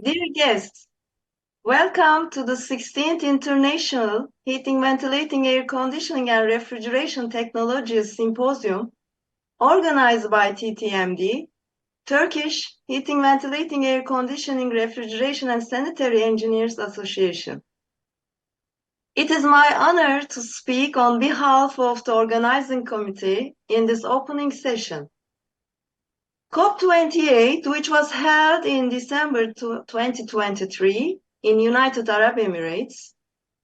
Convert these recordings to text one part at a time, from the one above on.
Dear guests, welcome to the 16th International Heating, Ventilating, Air Conditioning and Refrigeration Technologies Symposium, organized by TTMD, Turkish Heating, Ventilating, Air Conditioning, Refrigeration and Sanitary Engineers Association. It is my honor to speak on behalf of the organizing committee in this opening session. COP28, which was held in December 2023 in United Arab Emirates,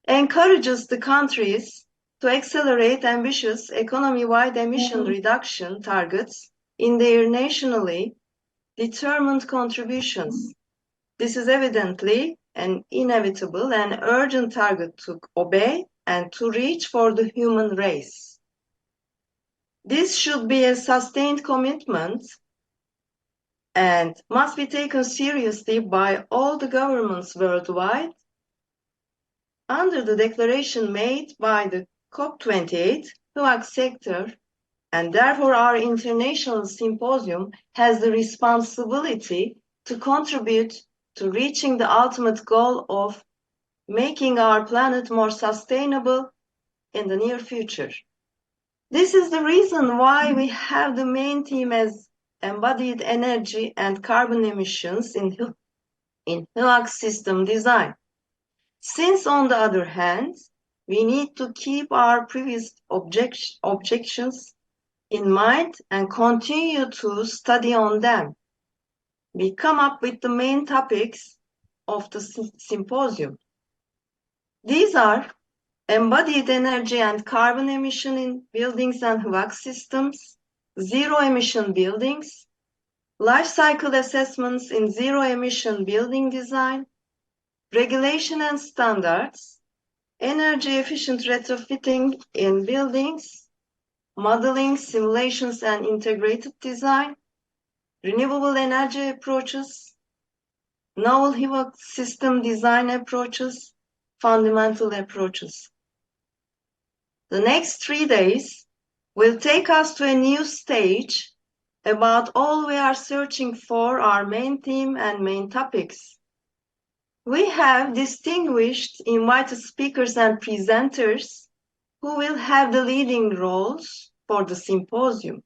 encourages the countries to accelerate ambitious economy-wide emission reduction targets in their nationally determined contributions. This is evidently an inevitable and urgent target to obey and to reach for the human race. This should be a sustained commitment and must be taken seriously by all the governments worldwide under the declaration made by the COP28 HVAC sector, and therefore our international symposium has the responsibility to contribute to reaching the ultimate goal of making our planet more sustainable in the near future. This is the reason why we have the main theme as embodied energy and carbon emissions in HVAC system design. Since, on the other hand, we need to keep our previous objections in mind and continue to study on them. We come up with the main topics of the symposium. These are embodied energy and carbon emission in buildings and HVAC systems, zero-emission buildings, life cycle assessments in zero-emission building design, regulation and standards, energy-efficient retrofitting in buildings, modeling, simulations and integrated design, renewable energy approaches, novel HVAC system design approaches, fundamental approaches. The next 3 days will take us to a new stage about all we are searching for, our main theme and main topics. We have distinguished invited speakers and presenters who will have the leading roles for the symposium.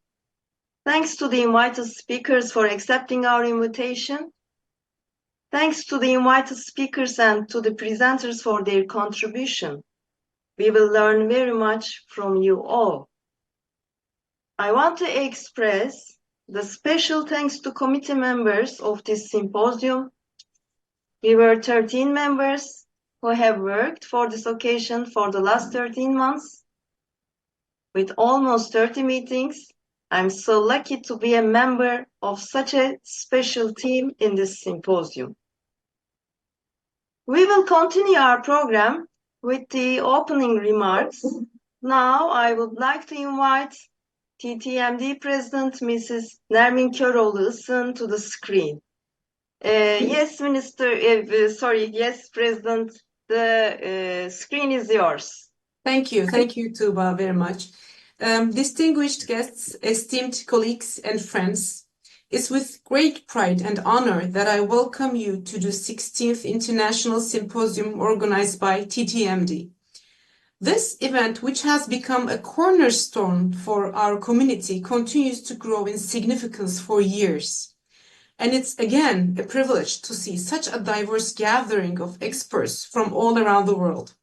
Thanks to the invited speakers for accepting our invitation. Thanks to the invited speakers and to the presenters for their contribution. We will learn very much from you all. I want to express the special thanks to committee members of this symposium. We were 13 members who have worked for this occasion for the last 13 months. With almost 30 meetings, I'm so lucky to be a member of such a special team in this symposium. We will continue our program with the opening remarks. Now I would like to invite TTMD President Mrs. Nermin Köroglu Isın to the screen. Yes, President, the screen is yours. Thank you, Tuba, very much. Distinguished guests, esteemed colleagues and friends, it's with great pride and honor that I welcome you to the 16th International Symposium organized by TTMD. This event, which has become a cornerstone for our community, continues to grow in significance for years. And it's again a privilege to see such a diverse gathering of experts from all around the world.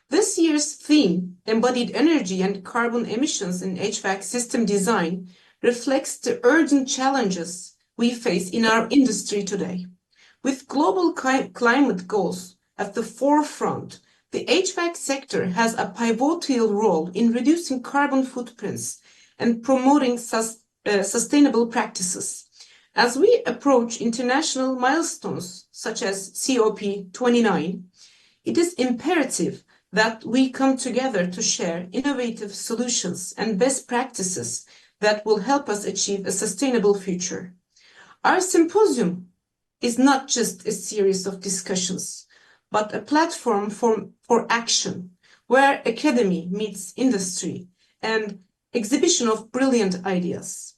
This year's theme, embodied energy and carbon emissions in HVAC system design, reflects the urgent challenges we face in our industry today. With global climate goals at the forefront, the HVAC sector has a pivotal role in reducing carbon footprints and promoting sustainable practices. As we approach international milestones such as COP29, it is imperative that we come together to share innovative solutions and best practices that will help us achieve a sustainable future. Our symposium is not just a series of discussions, but a platform for action, where academy meets industry and exhibition of brilliant ideas.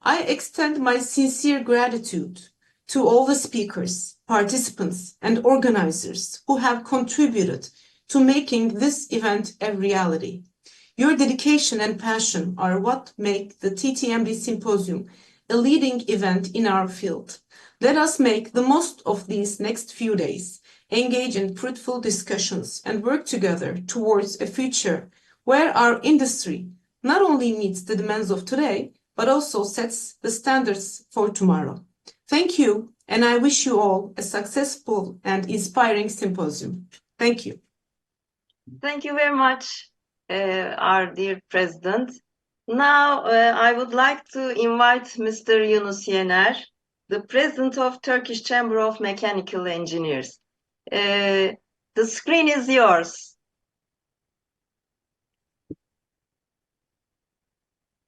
I extend my sincere gratitude to all the speakers, participants, and organizers who have contributed to making this event a reality. Your dedication and passion are what make the TTMD Symposium a leading event in our field. Let us make the most of these next few days, engage in fruitful discussions, and work together towards a future where our industry not only meets the demands of today, but also sets the standards for tomorrow. Thank you, and I wish you all a successful and inspiring symposium. Thank you. Thank you very much, our dear President. Now, I would like to invite Mr. Yunus, the President of Turkish Chamber of Mechanical Engineers. The screen is yours.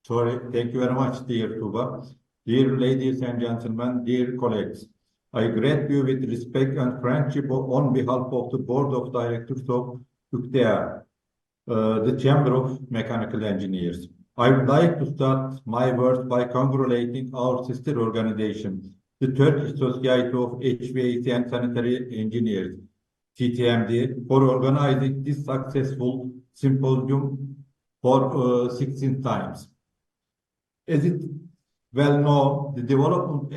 Sorry, thank you very much, dear Tuba. Dear ladies and gentlemen, dear colleagues, I greet you with respect and friendship on behalf of the Board of Directors of TTMD, the Chamber of Mechanical Engineers. I would like to start my words by congratulating our sister organization, the Turkish Society of HVAC and Sanitary Engineers, TTMD, for organizing this successful symposium for 16 times. As it well known, the development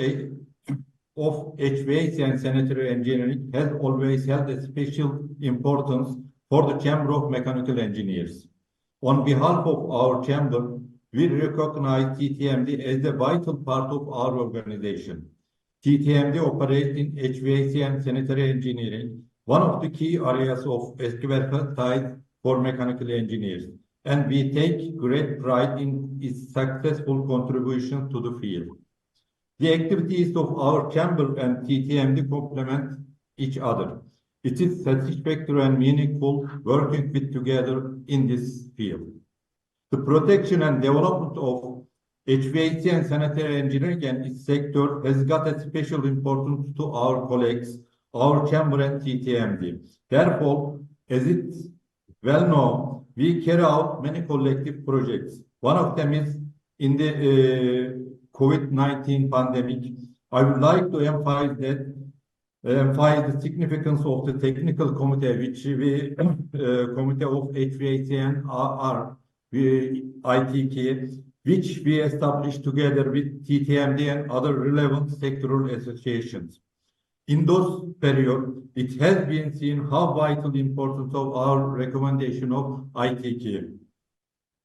of HVAC and sanitary engineering has always held a special importance for the Chamber of Mechanical Engineers. On behalf of our chamber, we recognize TTMD as a vital part of our organization. TTMD operates in HVAC and sanitary engineering, one of the key areas of expertise for mechanical engineers, and we take great pride in its successful contribution to the field. The activities of our chamber and TTMD complement each other. It is satisfactory and meaningful working with together in this field. The protection and development of HVAC and sanitary engineering and its sector has got a special importance to our colleagues, our chamber and TTMD. Therefore, as it's well known, we carry out many collective projects. One of them is in the COVID-19 pandemic. I would like to emphasize the significance of the technical committee, which we Committee of HVAC&R, ITK, which we established together with TTMD and other relevant sectoral associations. In those periods, it has been seen how vital the importance of our recommendation of ITK.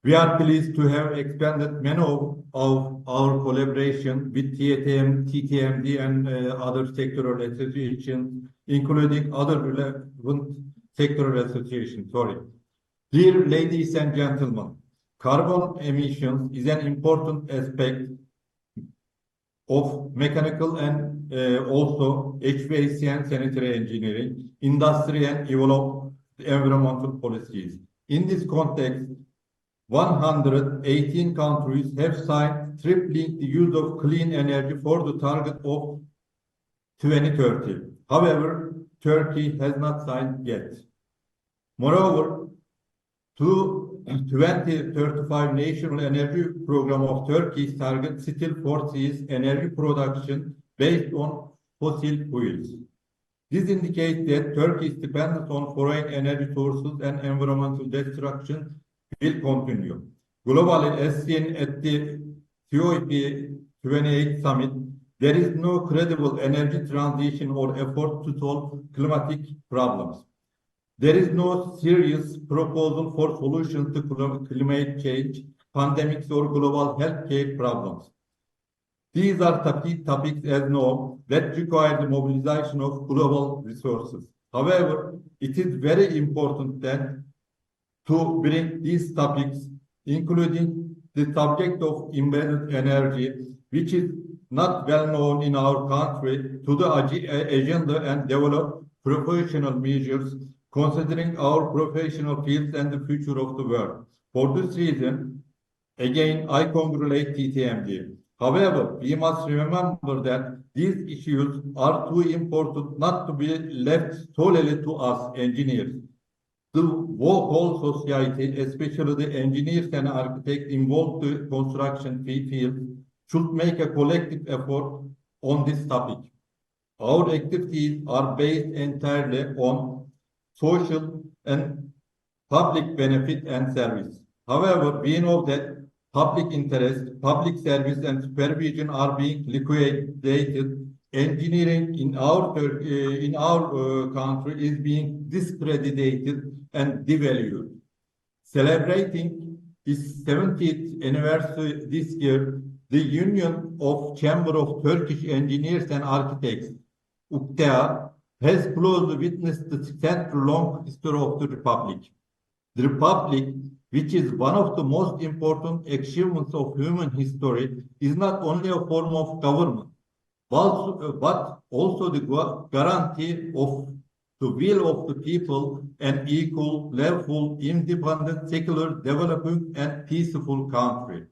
We are pleased to have expanded many of our collaboration with TTMD and other sectoral associations, including other relevant sectoral associations. Dear ladies and gentlemen, carbon emissions is an important aspect of mechanical and also HVAC and sanitary engineering, industry and developed environmental policies. In this context, 118 countries have signed tripling the use of clean energy for the target of 2030. However, Turkey has not signed yet. Moreover, to 2035 National Energy Program of Turkey's target still foresees energy production based on fossil fuels. This indicates that Turkey's dependence on foreign energy sources and environmental destruction will continue. Globally, as seen at the COP28 summit, there is no credible energy transition or effort to solve climatic problems. There is no serious proposal for solutions to climate change, pandemics, or global healthcare problems. These are topics as known that require the mobilization of global resources. However, it is very important that to bring these topics, including the subject of embedded energy, which is not well known in our country, to the agenda and develop professional measures considering our professional fields and the future of the world. For this reason, again, I congratulate TTMD. However, we must remember that these issues are too important not to be left solely to us engineers. The whole society, especially the engineers and architects involved in the construction field, should make a collective effort on this topic. Our activities are based entirely on social and public benefit and service. However, we know that public interest, public service, and supervision are being liquidated. Engineering in our country is being discredited and devalued. Celebrating its 70th anniversary this year, the Union of Chamber of Turkish Engineers and Architects, UKTA, has closely witnessed the century-long history of the Republic. The Republic, which is one of the most important achievements of human history, is not only a form of government, but also the guarantee of the will of the people, an equal, lawful, independent, secular, developing, and peaceful country.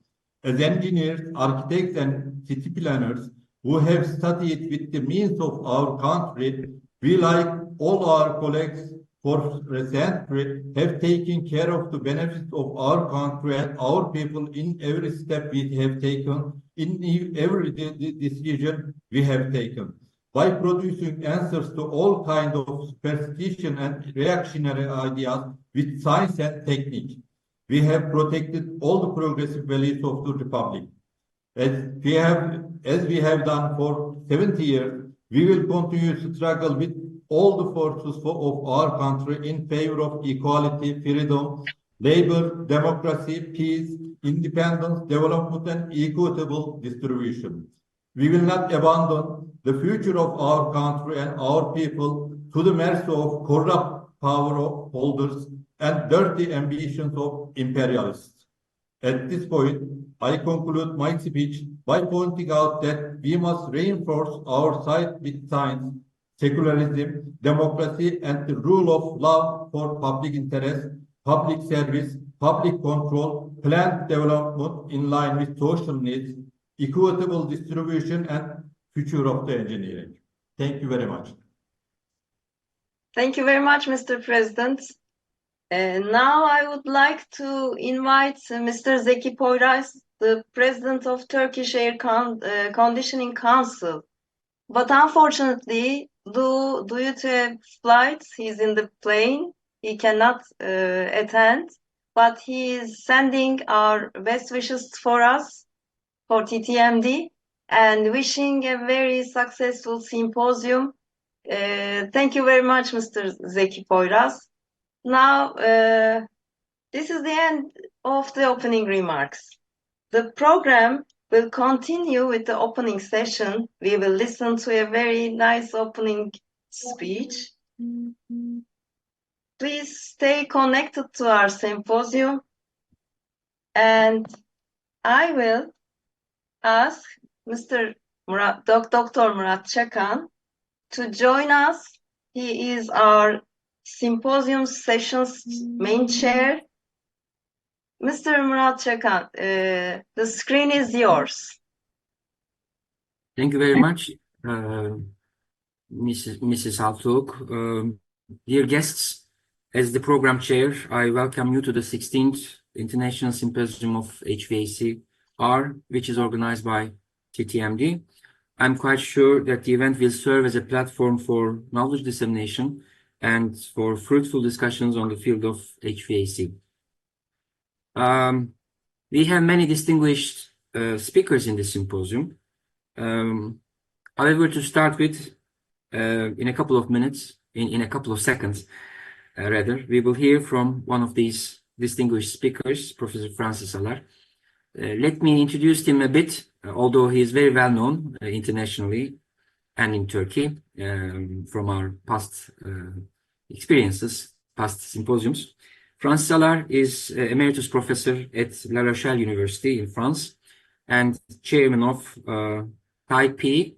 As engineers, architects, and city planners who have studied with the means of our country, we, like all our colleagues for a century, have taken care of the benefits of our country and our people in every step we have taken, in every decision we have taken. By producing answers to all kinds of superstition and reactionary ideas with science and technique, we have protected all the progressive values of the Republic. As we have done for 70 years, we will continue to struggle with all the forces of our country in favor of equality, freedom, labor, democracy, peace, independence, development, and equitable distribution. We will not abandon the future of our country and our people to the mercy of corrupt power holders and dirty ambitions of imperialists. At this point, I conclude my speech by pointing out that we must reinforce our side with science, secularism, democracy, and the rule of law for public interest, public service, public control, planned development in line with social needs, equitable distribution, and future of the engineering. Thank you very much. Thank you very much, Mr. President. Now I would like to invite Mr. Zeki Poyraz, the President of Turkish Air Conditioning Council. But unfortunately, due to a flight, he's in the plane. He cannot attend, but he is sending our best wishes for us, for TTMD, and wishing a very successful symposium. Thank you very much, Mr. Zeki Poyraz. Now, this is the end of the opening remarks. The program will continue with the opening session. We will listen to a very nice opening speech. Please stay connected to our symposium, and I will ask Mr. Murat, Dr. Murat Çakan to join us. He is our symposium session's main chair. Mr. Murat Çakan, the screen is yours. Thank you very much, Mrs. Altıok. Dear guests, as the program chair, I welcome you to the 16th International Symposium of HVAC&R, which is organized by TTMD. I'm quite sure that the event will serve as a platform for knowledge dissemination and for fruitful discussions on the field of HVAC. We have many distinguished speakers in this symposium. However, to start with, in a couple of minutes, in a couple of seconds, rather, we will hear from one of these distinguished speakers, Professor Francis Allard. Let me introduce him a bit, although he is very well known internationally and in Turkey from our past experiences, past symposiums. Francis Allard is Emeritus Professor at La Rochelle University in France and Chairman of TIP,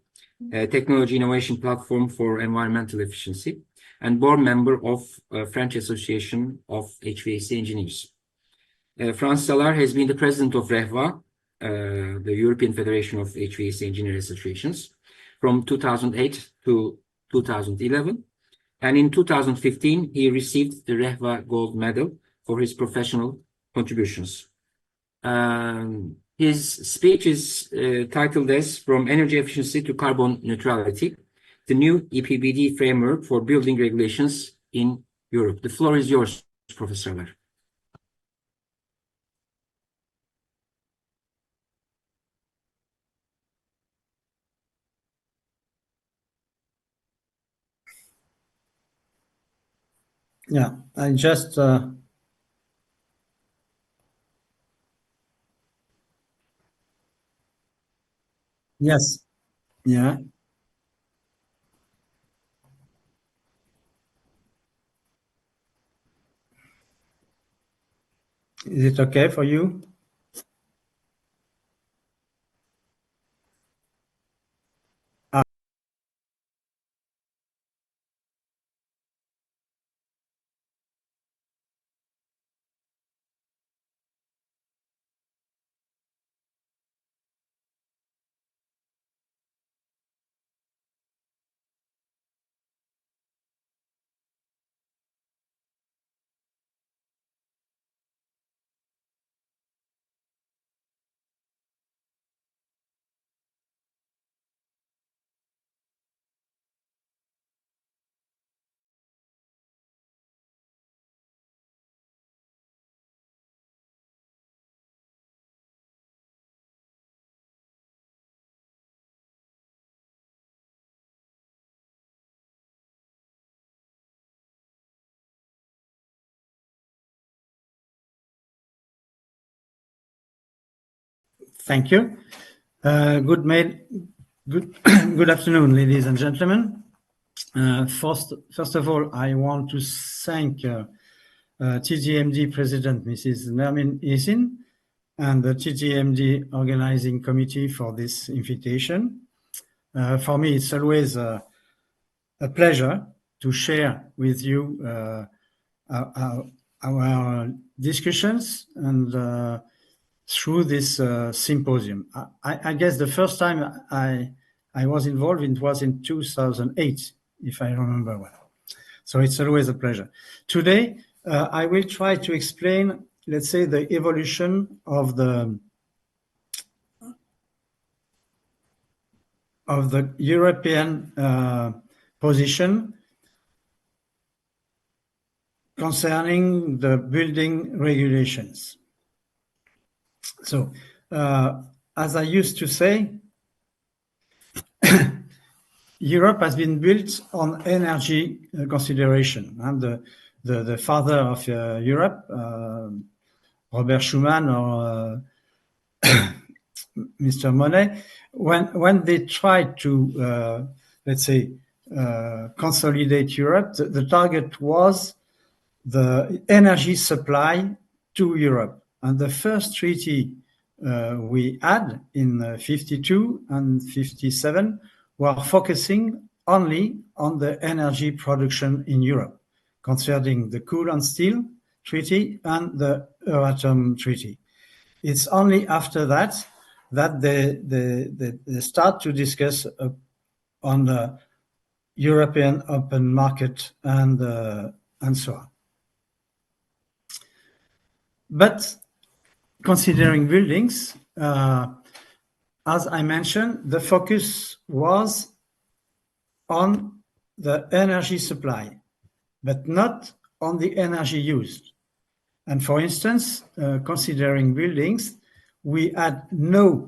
Technology Innovation Platform for Environmental Efficiency, and board member of French Association of HVAC Engineers. Francis Allard has been the president of REHVA, the European Federation of HVAC Engineer Associations, from 2008 to 2011. And in 2015, he received the REHVA Gold Medal for his professional contributions. His speech is titled as From Energy Efficiency to Carbon Neutrality, the new EPBD framework for building regulations in Europe. The floor is yours, Professor Allard. Yeah, I just yes, yeah. Is it okay for you? Thank you. Good afternoon, ladies and gentlemen. First of all, I want to thank TTMD President Mrs. Nermin Isın and the TTMD Organizing Committee for this invitation. For me, it's always a pleasure to share with you our discussions and through this symposium. I guess the first time I was involved it was in 2008, if I remember well. So it's always a pleasure. Today, I will try to explain, let's say, the evolution of the European position concerning the building regulations. So, as I used to say, Europe has been built on energy consideration. And the father of Europe, Robert Schuman or Mr. Monet, when they tried to, let's say, consolidate Europe, the target was the energy supply to Europe. And the first treaty we had in 52 and 57 were focusing only on the energy production in Europe, concerning the Coal and Steel Treaty and the Euratom Treaty. It's only after that they start to discuss on the European open market and so on. But considering buildings, as I mentioned, the focus was on the energy supply, but not on the energy used. And for instance, considering buildings, we had no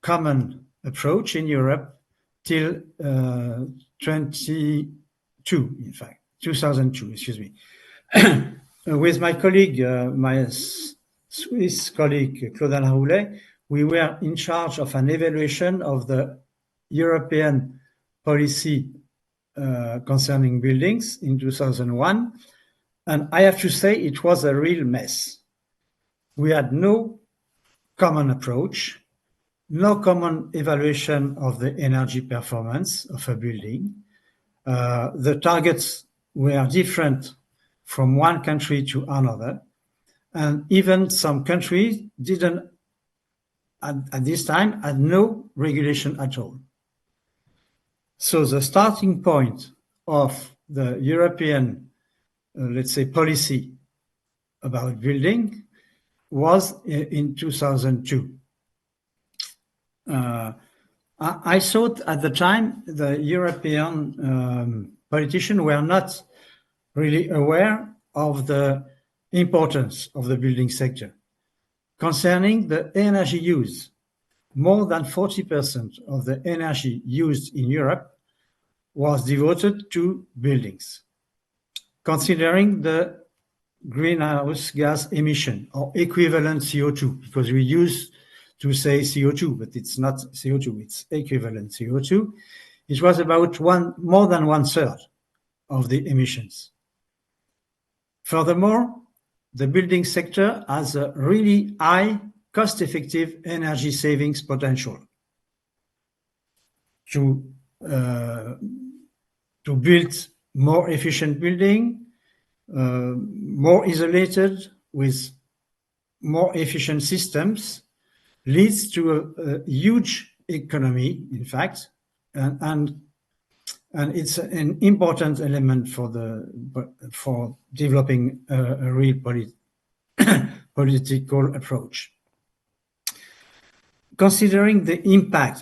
common approach in Europe till 2002, excuse me. With my colleague, my Swiss colleague, Claude Roulet, we were in charge of an evaluation of the European policy concerning buildings in 2001. And I have to say it was a real mess. We had no common approach, no common evaluation of the energy performance of a building. The targets were different from one country to another. And even some countries didn't, at this time, had no regulation at all. So the starting point of the European, let's say, policy about building was in 2002. I thought at the time the European politicians were not really aware of the importance of the building sector. Concerning the energy use, more than 40% of the energy used in Europe was devoted to buildings. Considering the greenhouse gas emission or equivalent CO2, because we used to say CO2, but it's not CO2, it's equivalent CO2, it was about more than 1/3 of the emissions. Furthermore, the building sector has a really high cost-effective energy savings potential to build more efficient building, more isolated with more efficient systems, leads to a huge economy, in fact, and it's an important element for developing a real political approach. Considering the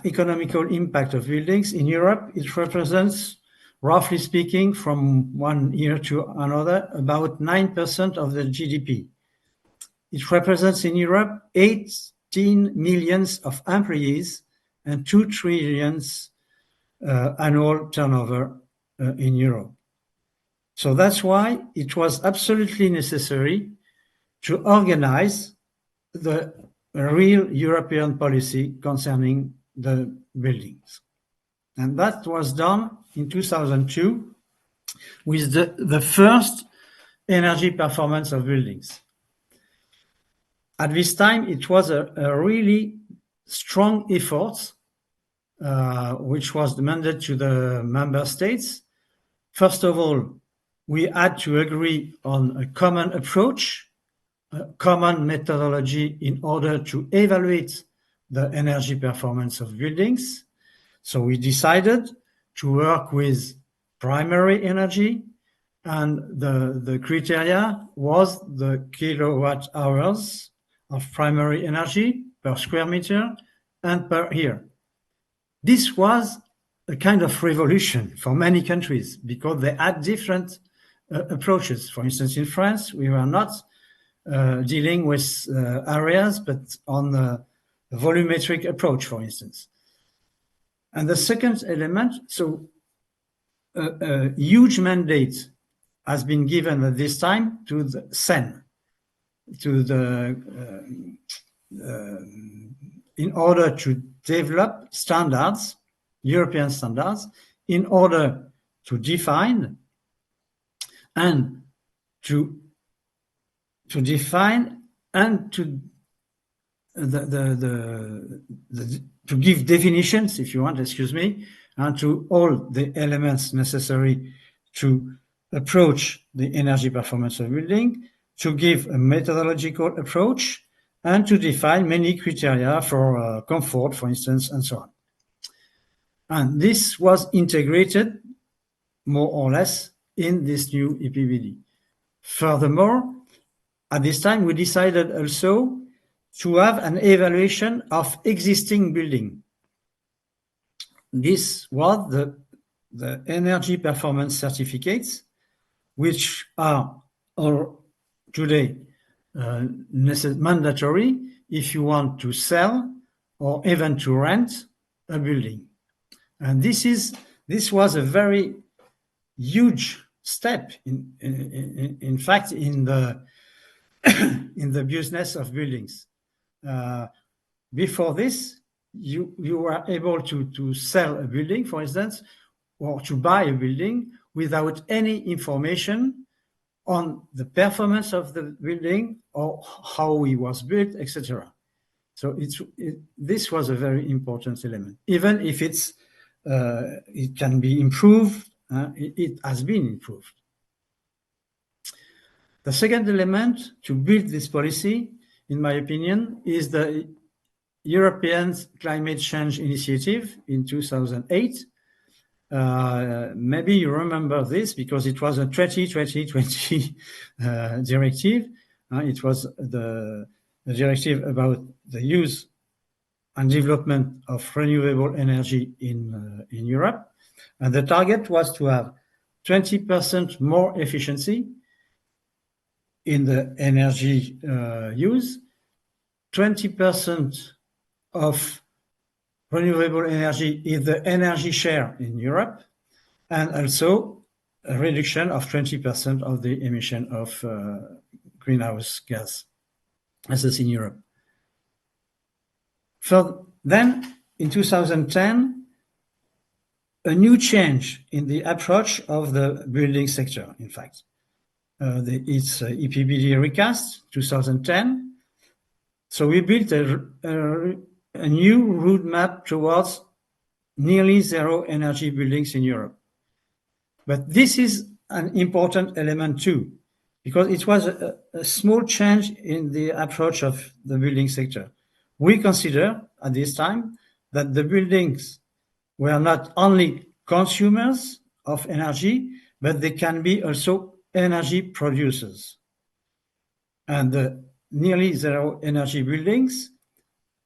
economical impact of buildings in Europe, it represents, roughly speaking, from one year to another, about 9% of the GDP. It represents in Europe 18 million of employees and 2 trillion annual turnover in Europe. So that's why it was absolutely necessary to organize the real European policy concerning the buildings. And that was done in 2002 with the first energy performance of buildings. At this time, it was a really strong effort, which was demanded to the member states. First of all, we had to agree on a common approach, a common methodology in order to evaluate the energy performance of buildings. So we decided to work with primary energy, and the criteria was the kilowatt hours of primary energy per square meter and per year. This was a kind of revolution for many countries because they had different approaches. For instance, in France, we were not dealing with areas, but on the volumetric approach, for instance. And the second element, so a huge mandate has been given at this time to the SEN, to in order to develop standards, European standards, in order to define and to define and to to give definitions, if you want, excuse me, and to all the elements necessary to approach the energy performance of building, to give a methodological approach, and to define many criteria for comfort, for instance, and so on. And this was integrated more or less in this new EPBD. Furthermore, at this time, we decided also to have an evaluation of existing building. This was the energy performance certificates, which are today mandatory if you want to sell or even to rent a building. And this was a very huge step in fact in the in the business of buildings. Before this, you were able to sell a building, for instance, or to buy a building without any information on the performance of the building or how it was built, etc. So this was a very important element. Even if it can be improved, it has been improved. The second element to build this policy, in my opinion, is the European Climate Change Initiative in 2008. Maybe you remember this because it was a 2020 directive. It was the directive about the use and development of renewable energy in Europe. And the target was to have 20% more efficiency in the energy use, 20% of renewable energy in the energy share in Europe, and also a reduction of 20% of the emission of greenhouse gases in Europe. Then, in 2010, a new change in the approach of the building sector, in fact. It's EPBD recast, 2010. So we built a new roadmap towards nearly zero energy buildings in Europe. But this is an important element too, because it was a small change in the approach of the building sector. We consider at this time that the buildings were not only consumers of energy, but they can be also energy producers. And the nearly zero energy buildings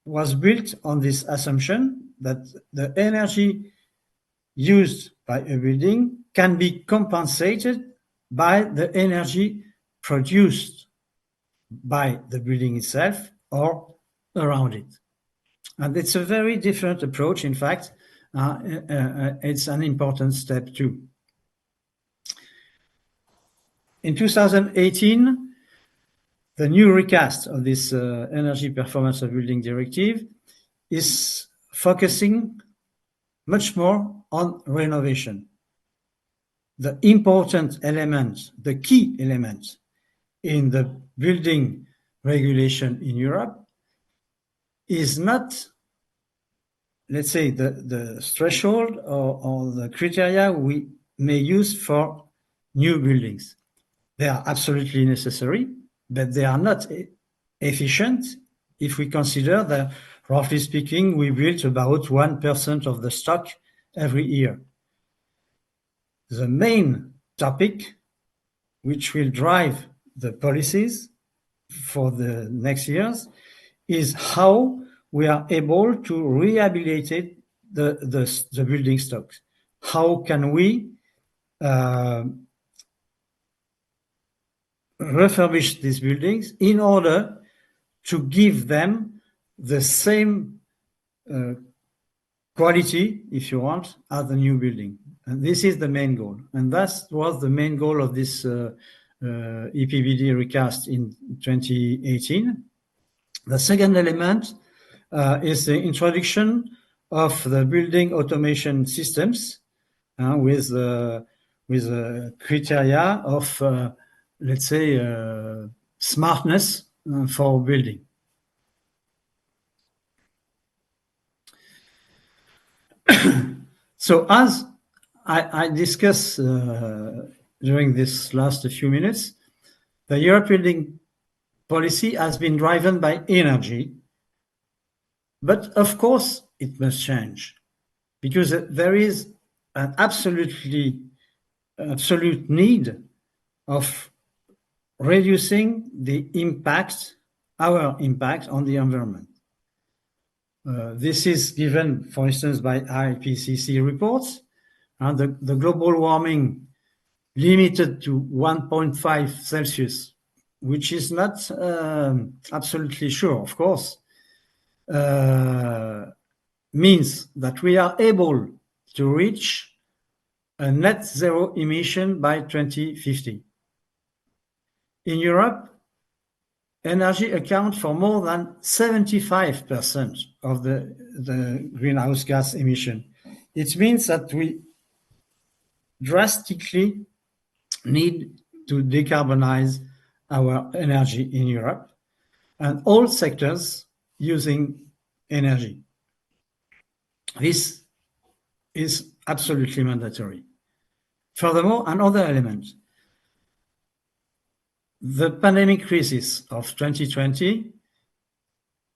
was built on this assumption that the energy used by a building can be compensated by the energy produced by the building itself or around it. And it's a very different approach, in fact. It's an important step too. In 2018, the new recast of this Energy Performance of Building Directive is focusing much more on renovation. The important element, the key element in the building regulation in Europe is not, let's say, the threshold or the criteria we may use for new buildings. They are absolutely necessary, but they are not efficient if we consider that, roughly speaking, we build about 1% of the stock every year. The main topic which will drive the policies for the next years is how we are able to rehabilitate the building stocks. How can we refurbish these buildings in order to give them the same quality, if you want, as the new building. And this is the main goal. And that was the main goal of this EPBD recast in 2018. The second element is the introduction of the building automation systems with criteria of let's say, smartness for building. So as I discussed during this last few minutes, the European building policy has been driven by energy, but of course it must change because there is an absolute need of reducing the impact, our impact on the environment. This is given, for instance, by IPCC reports, and the global warming limited to 1.5 Celsius, which is not absolutely sure, of course, means that we are able to reach a net zero emission by 2050. In Europe, energy accounts for more than 75% of the greenhouse gas emission. It means that we drastically need to decarbonize our energy in Europe and all sectors using energy. This is absolutely mandatory. Furthermore, another element. The pandemic crisis of 2020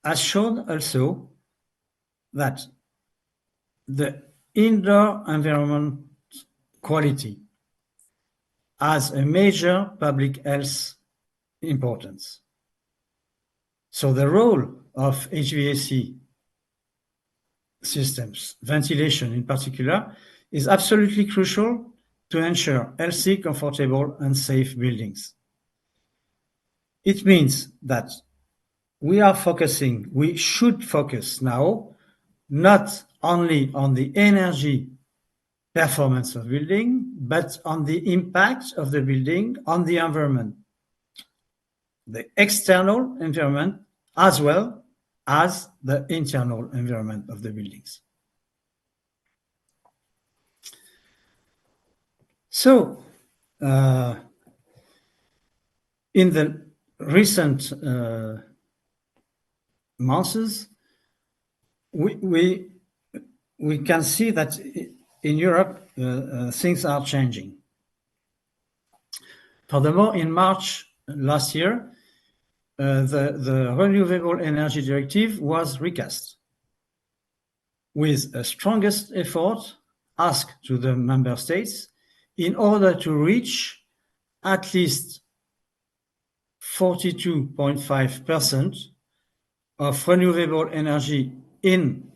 has shown also that the indoor environment quality has a major public health importance. So the role of HVAC systems, ventilation in particular, is absolutely crucial to ensure healthy, comfortable, and safe buildings. It means that we should focus now not only on the energy performance of building, but on the impact of the building on the environment, the external environment as well as the internal environment of the buildings. So, in the recent months, we can see that in Europe things are changing. Furthermore, in March last year, the Renewable Energy Directive was recast with a strongest effort asked to the member states in order to reach at least 42.5% of renewable energy in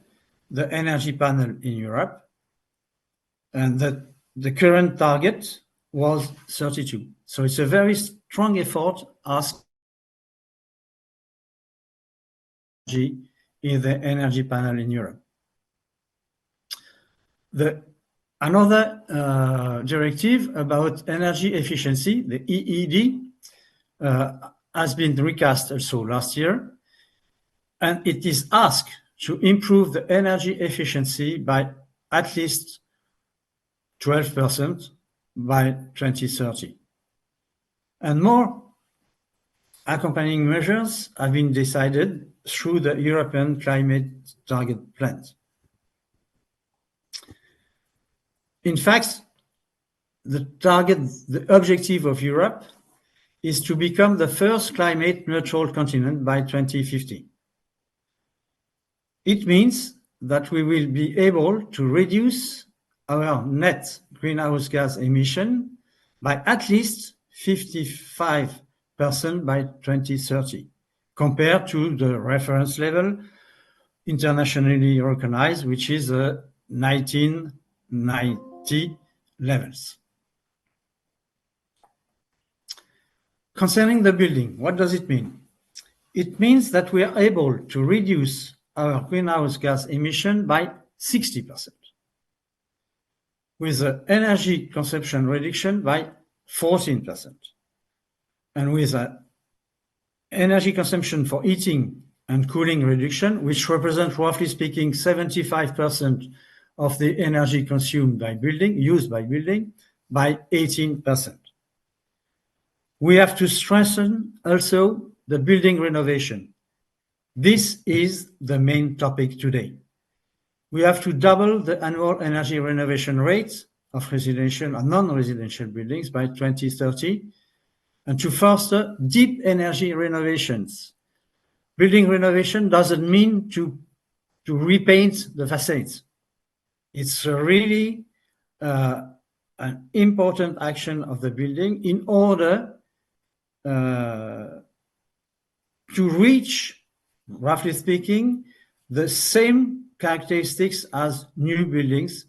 the energy panel in Europe, and that the current target was 32. So it's a very strong effort asked in the energy panel in Europe. Another directive about energy efficiency, the EED, has been recast also last year, and it is asked to improve the energy efficiency by at least 12% by 2030. And more accompanying measures have been decided through the European Climate Target Plan. In fact, the objective of Europe is to become the first climate neutral continent by 2050. It means that we will be able to reduce our net greenhouse gas emission by at least 55% by 2030, compared to the reference level internationally recognized, which is 1990 levels. Concerning the building, what does it mean? It means that we are able to reduce our greenhouse gas emission by 60%, with the energy consumption reduction by 14%, and with the energy consumption for heating and cooling reduction, which represents, roughly speaking, 75% of the energy consumed by building, used by building, by 18%. We have to strengthen also the building renovation. This is the main topic today. We have to double the annual energy renovation rate of residential and non-residential buildings by 2030, and to foster deep energy renovations. Building renovation doesn't mean to repaint the facades. It's really an important action of the building in order to reach, roughly speaking, the same characteristics as new buildings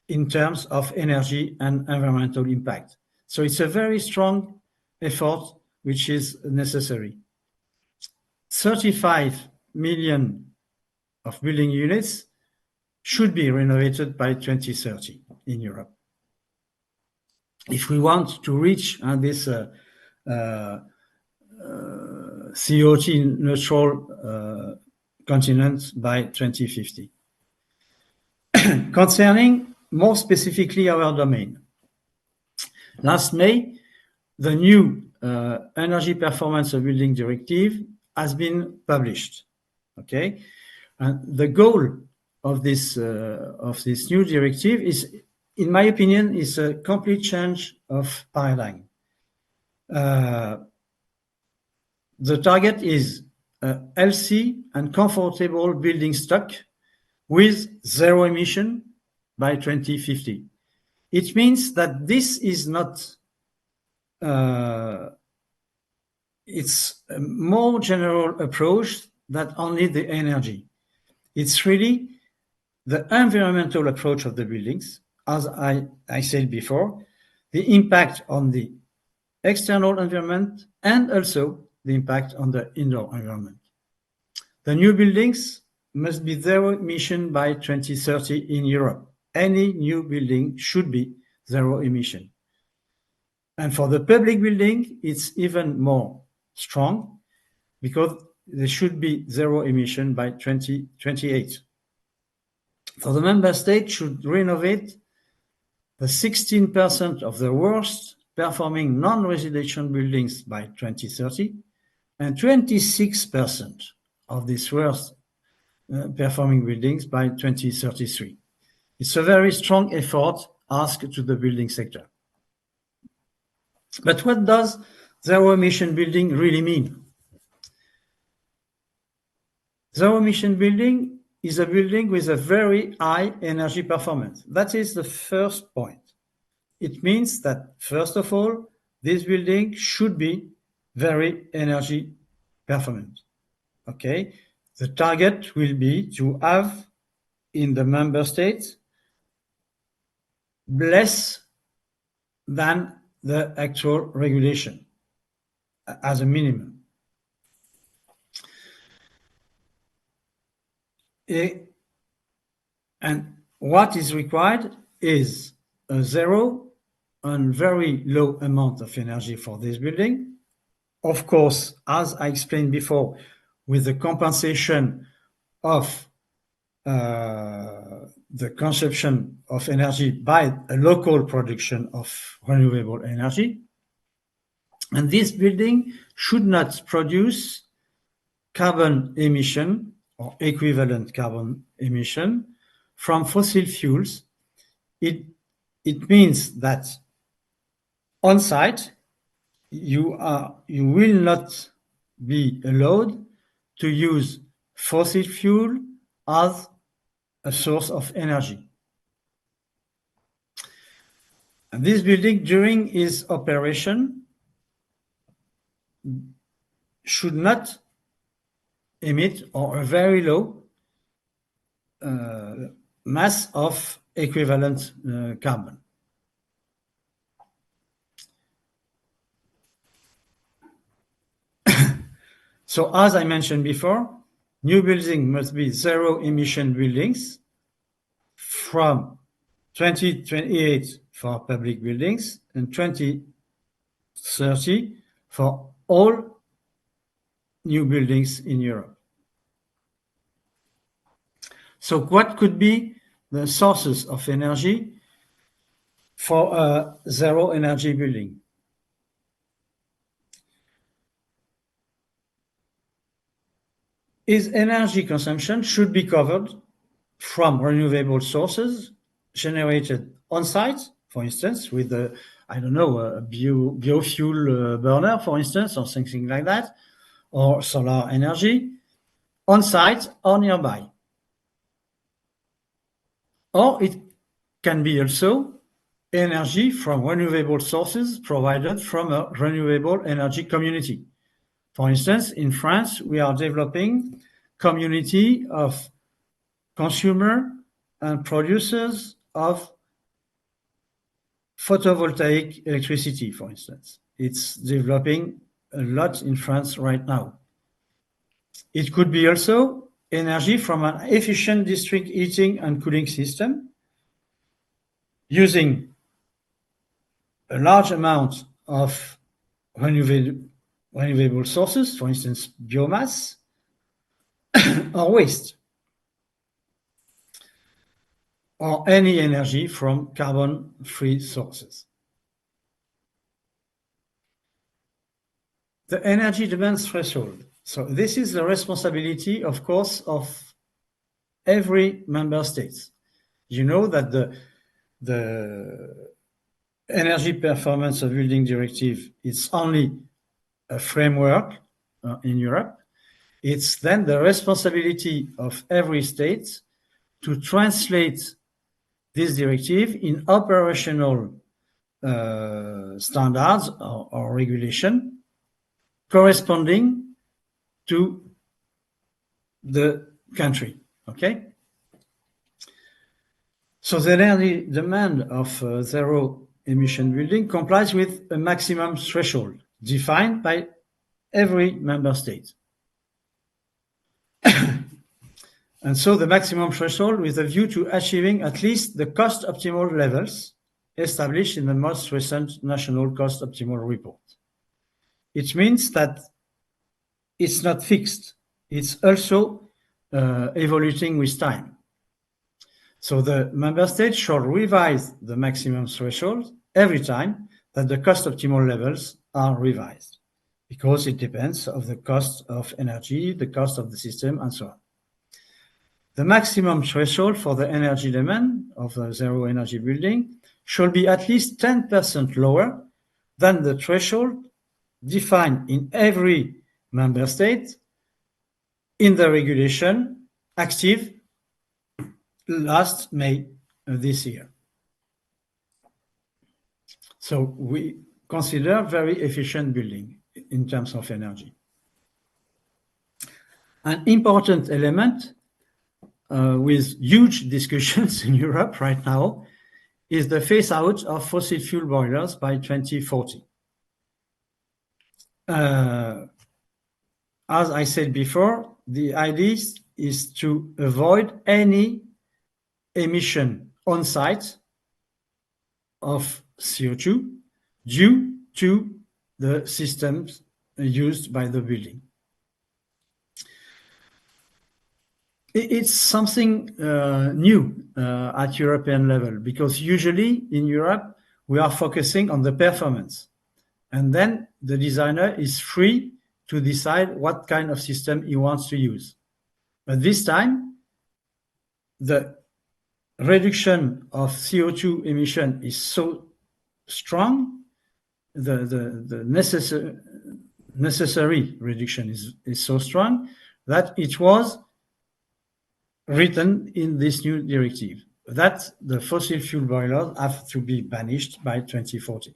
in terms of energy and environmental impact. So it's a very strong effort which is necessary. 35 million of building units should be renovated by 2030 in Europe. If we want to reach this CO2 neutral continent by 2050. Concerning more specifically our domain, last May, the new Energy Performance of Building Directive has been published. Okay, and the goal of this new directive is, in my opinion, is a complete change of paradigm. The target is a healthy and comfortable building stock with zero emission by 2050. It means that this is not, it's a more general approach than only the energy. It's really the environmental approach of the buildings, as I said before, the impact on the external environment and also the impact on the indoor environment. The new buildings must be zero emission by 2030 in Europe. Any new building should be zero emission. And for the public building, it's even more strong because there should be zero emission by 2028. So the member state should renovate the 16% of the worst performing non-residential buildings by 2030 and 26% of these worst performing buildings by 2033. It's a very strong effort asked to the building sector. But what does zero emission building really mean? Zero emission building is a building with a very high energy performance. That is the first point. It means that, first of all, this building should be very energy performant. Okay? The target will be to have in the member states less than the actual regulation as a minimum. And what is required is a zero and very low amount of energy for this building. Of course, as I explained before, with the compensation of the consumption of energy by a local production of renewable energy. And this building should not produce carbon emission or equivalent carbon emission from fossil fuels. It means that on site you will not be allowed to use fossil fuel as a source of energy. And this building during its operation should not emit or a very low mass of equivalent carbon. So as I mentioned before, new buildings must be zero emission buildings from 2028 for public buildings and 2030 for all new buildings in Europe. So what could be the sources of energy for a zero energy building? Its energy consumption should be covered from renewable sources generated on site, for instance, with a biofuel burner, for instance, or something like that, or solar energy, on site or nearby. Or it can be also energy from renewable sources provided from a renewable energy community. For instance, in France, we are developing community of consumer and producers of photovoltaic electricity, for instance. It's developing a lot in France right now. It could be also energy from an efficient district heating and cooling system using a large amount of renewable sources, for instance, biomass, or waste, or any energy from carbon-free sources. The energy demand threshold. So this is the responsibility, of course, of every member state. You know that the Energy Performance of Building Directive is only a framework in Europe. It's then the responsibility of every state to translate this directive in operational standards or regulation corresponding to the country. Okay? So the energy demand of zero emission building complies with a maximum threshold defined by every member state. And so the maximum threshold with a view to achieving at least the cost optimal levels established in the most recent National Cost Optimal Report. It means that it's not fixed. It's also evolving with time. So the member state shall revise the maximum threshold every time that the cost optimal levels are revised, because it depends on the cost of energy, the cost of the system, and so on. The maximum threshold for the energy demand of the zero energy building should be at least 10% lower than the threshold defined in every member state in the regulation active last May this year. So we consider very efficient building in terms of energy. An important element with huge discussions in Europe right now is the phase out of fossil fuel boilers by 2040. As I said before, the idea is to avoid any emission on site of CO2 due to the systems used by the building. It's something new at European level, because usually in Europe we are focusing on the performance, and then the designer is free to decide what kind of system he wants to use. But this time, the reduction of CO2 emission is so strong, the necessary reduction is so strong that it was written in this new directive that the fossil fuel boilers have to be banished by 2040.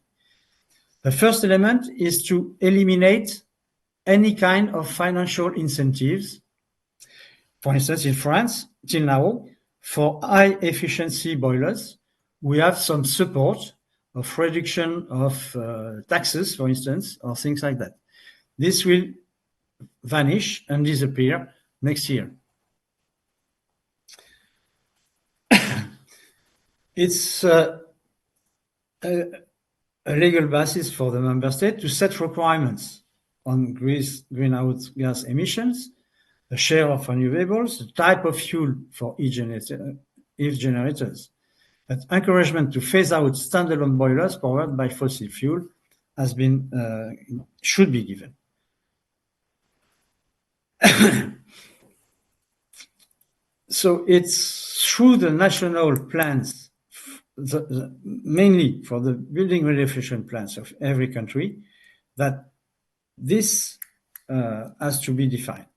The first element is to eliminate any kind of financial incentives. For instance, in France, till now, for high efficiency boilers, we have some support of reduction of taxes, for instance, or things like that. This will vanish and disappear next year. It's a legal basis for the member state to set requirements on greenhouse gas emissions, the share of renewables, the type of fuel for each generators. That encouragement to phase out standalone boilers powered by fossil fuel has been should be given. So it's through the national plans, mainly for the building renovation plans of every country, that this has to be defined.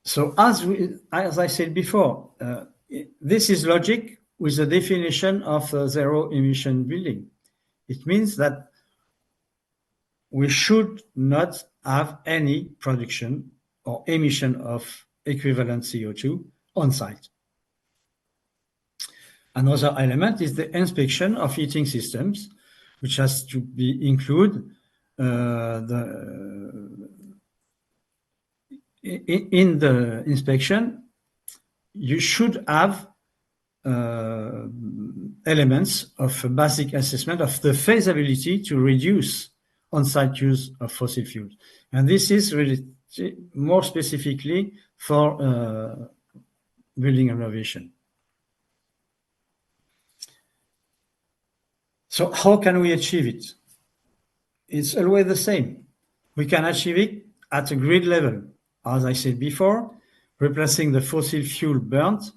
So as I said before, this is logic with the definition of zero emission building. It means that we should not have any production or emission of equivalent CO2 on site. Another element is the inspection of heating systems, which has to be included in the inspection. You should have elements of a basic assessment of the feasibility to reduce on-site use of fossil fuels. And this is really more specifically for building renovation. So how can we achieve it? It's always the same. We can achieve it at a grid level, as I said before, replacing the fossil fuel burnt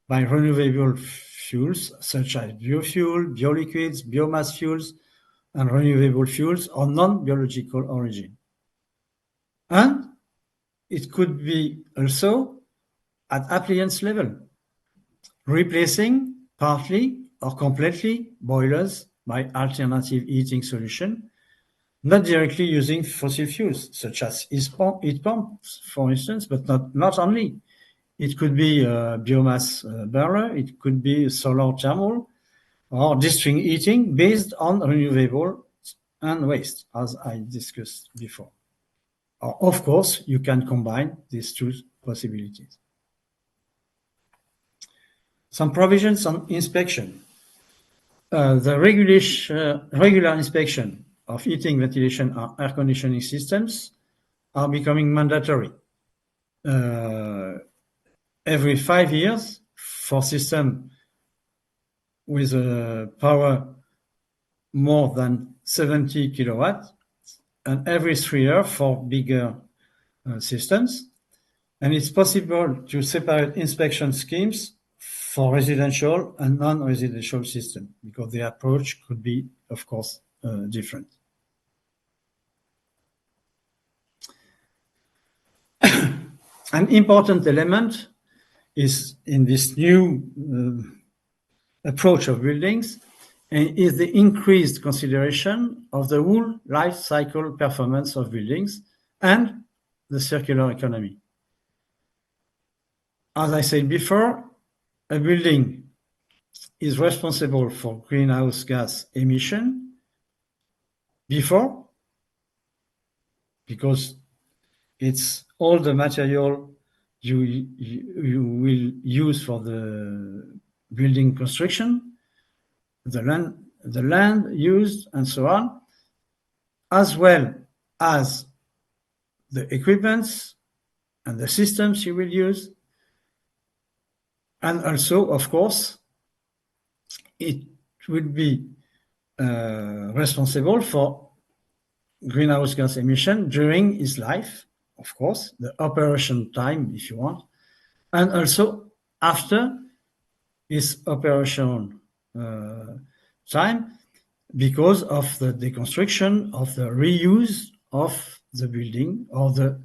by renewable fuels such as biofuel, bioliquids, biomass fuels, and renewable fuels of non-biological origin. And it could be also at appliance level, replacing partly or completely boilers by alternative heating solution, not directly using fossil fuels, such as heat pumps, for instance, but not only. It could be a biomass burner, it could be solar thermal, or district heating based on renewable and waste, as I discussed before. Or, of course, you can combine these two possibilities. Some provisions on inspection. The regular inspection of heating, ventilation, or air conditioning systems are becoming mandatory. Every 5 years for system with a power more than 70 kilowatts, and every 3 years for bigger systems. And it's possible to separate inspection schemes for residential and non-residential system, because the approach could be, of course, different. An important element is in this new approach of buildings is the increased consideration of the whole life cycle performance of buildings and the circular economy. As I said before, a building is responsible for greenhouse gas emission before, because it's all the material you will use for the building construction, the land used, and so on, as well as the equipments and the systems you will use. And also, of course, it will be responsible for greenhouse gas emission during its life, of course, the operation time, if you want, and also after its operation time, because of the deconstruction, of the reuse of the building, or the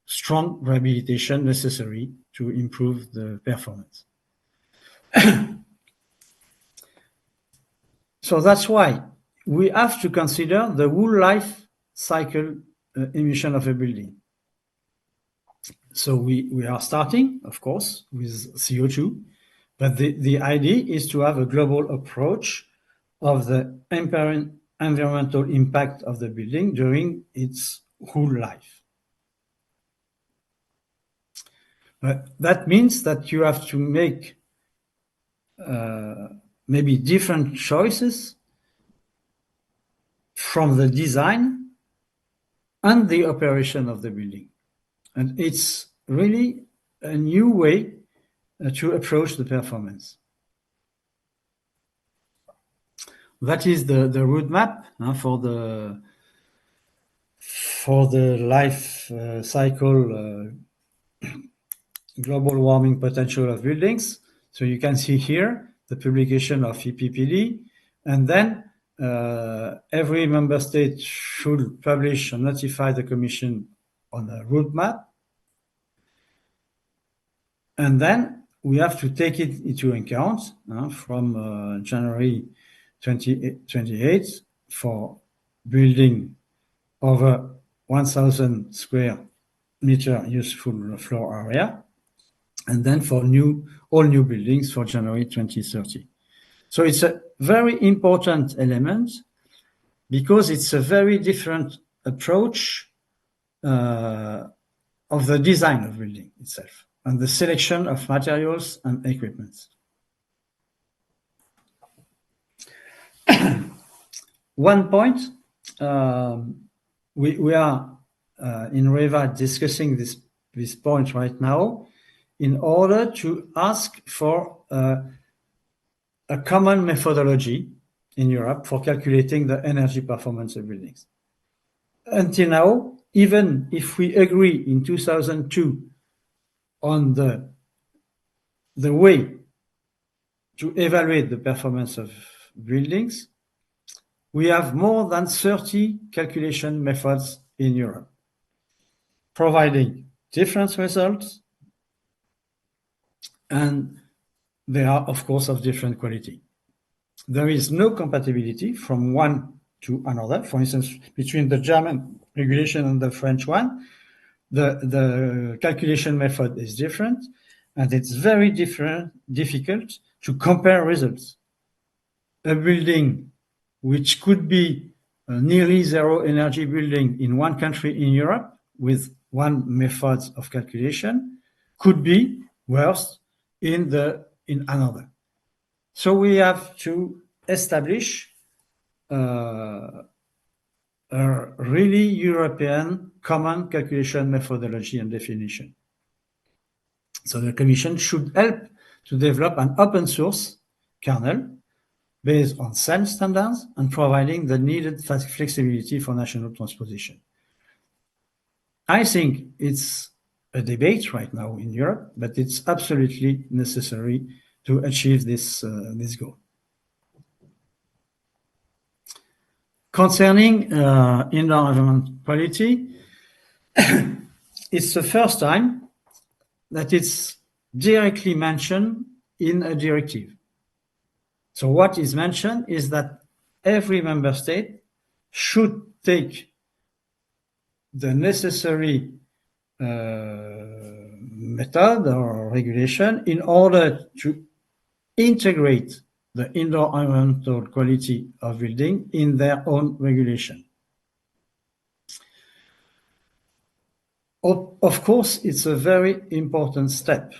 strong rehabilitation necessary to improve the performance. So that's why we have to consider the whole life cycle emission of a building. So we are starting, of course, with CO2, but the idea is to have a global approach of the environmental impact of the building during its whole life. But that means that you have to make maybe different choices from the design and the operation of the building. And it's really a new way to approach the performance. That is the roadmap for the life cycle global warming potential of buildings. So you can see here the publication of EPBD, and then every member state should publish and notify the Commission on a roadmap. And then we have to take it into account from January 2028 for building over 1,000 square meter useful floor area, and then for all new buildings for January 2030. So it's a very important element because it's a very different approach of the design of building itself and the selection of materials and equipment. One point, we are in REVA discussing this point right now in order to ask for a common methodology in Europe for calculating the energy performance of buildings. Until now, even if we agree in 2002 on the way to evaluate the performance of buildings, we have more than 30 calculation methods in Europe, providing different results, and they are, of course, of different quality. There is no compatibility from one to another. For instance, between the German regulation and the French one, the calculation method is different, and it's very difficult to compare results. A building which could be a nearly zero energy building in one country in Europe with one method of calculation could be worse in another. So we have to establish a really European common calculation methodology and definition. So the Commission should help to develop an open source kernel based on SEN standards and providing the needed flexibility for national transposition. I think it's a debate right now in Europe, but it's absolutely necessary to achieve this goal. Concerning indoor environment quality, it's the first time that it's directly mentioned in a directive. So what is mentioned is that every member state should take the necessary method or regulation in order to integrate the indoor environmental quality of building in their own regulation. Of course, it's a very important step.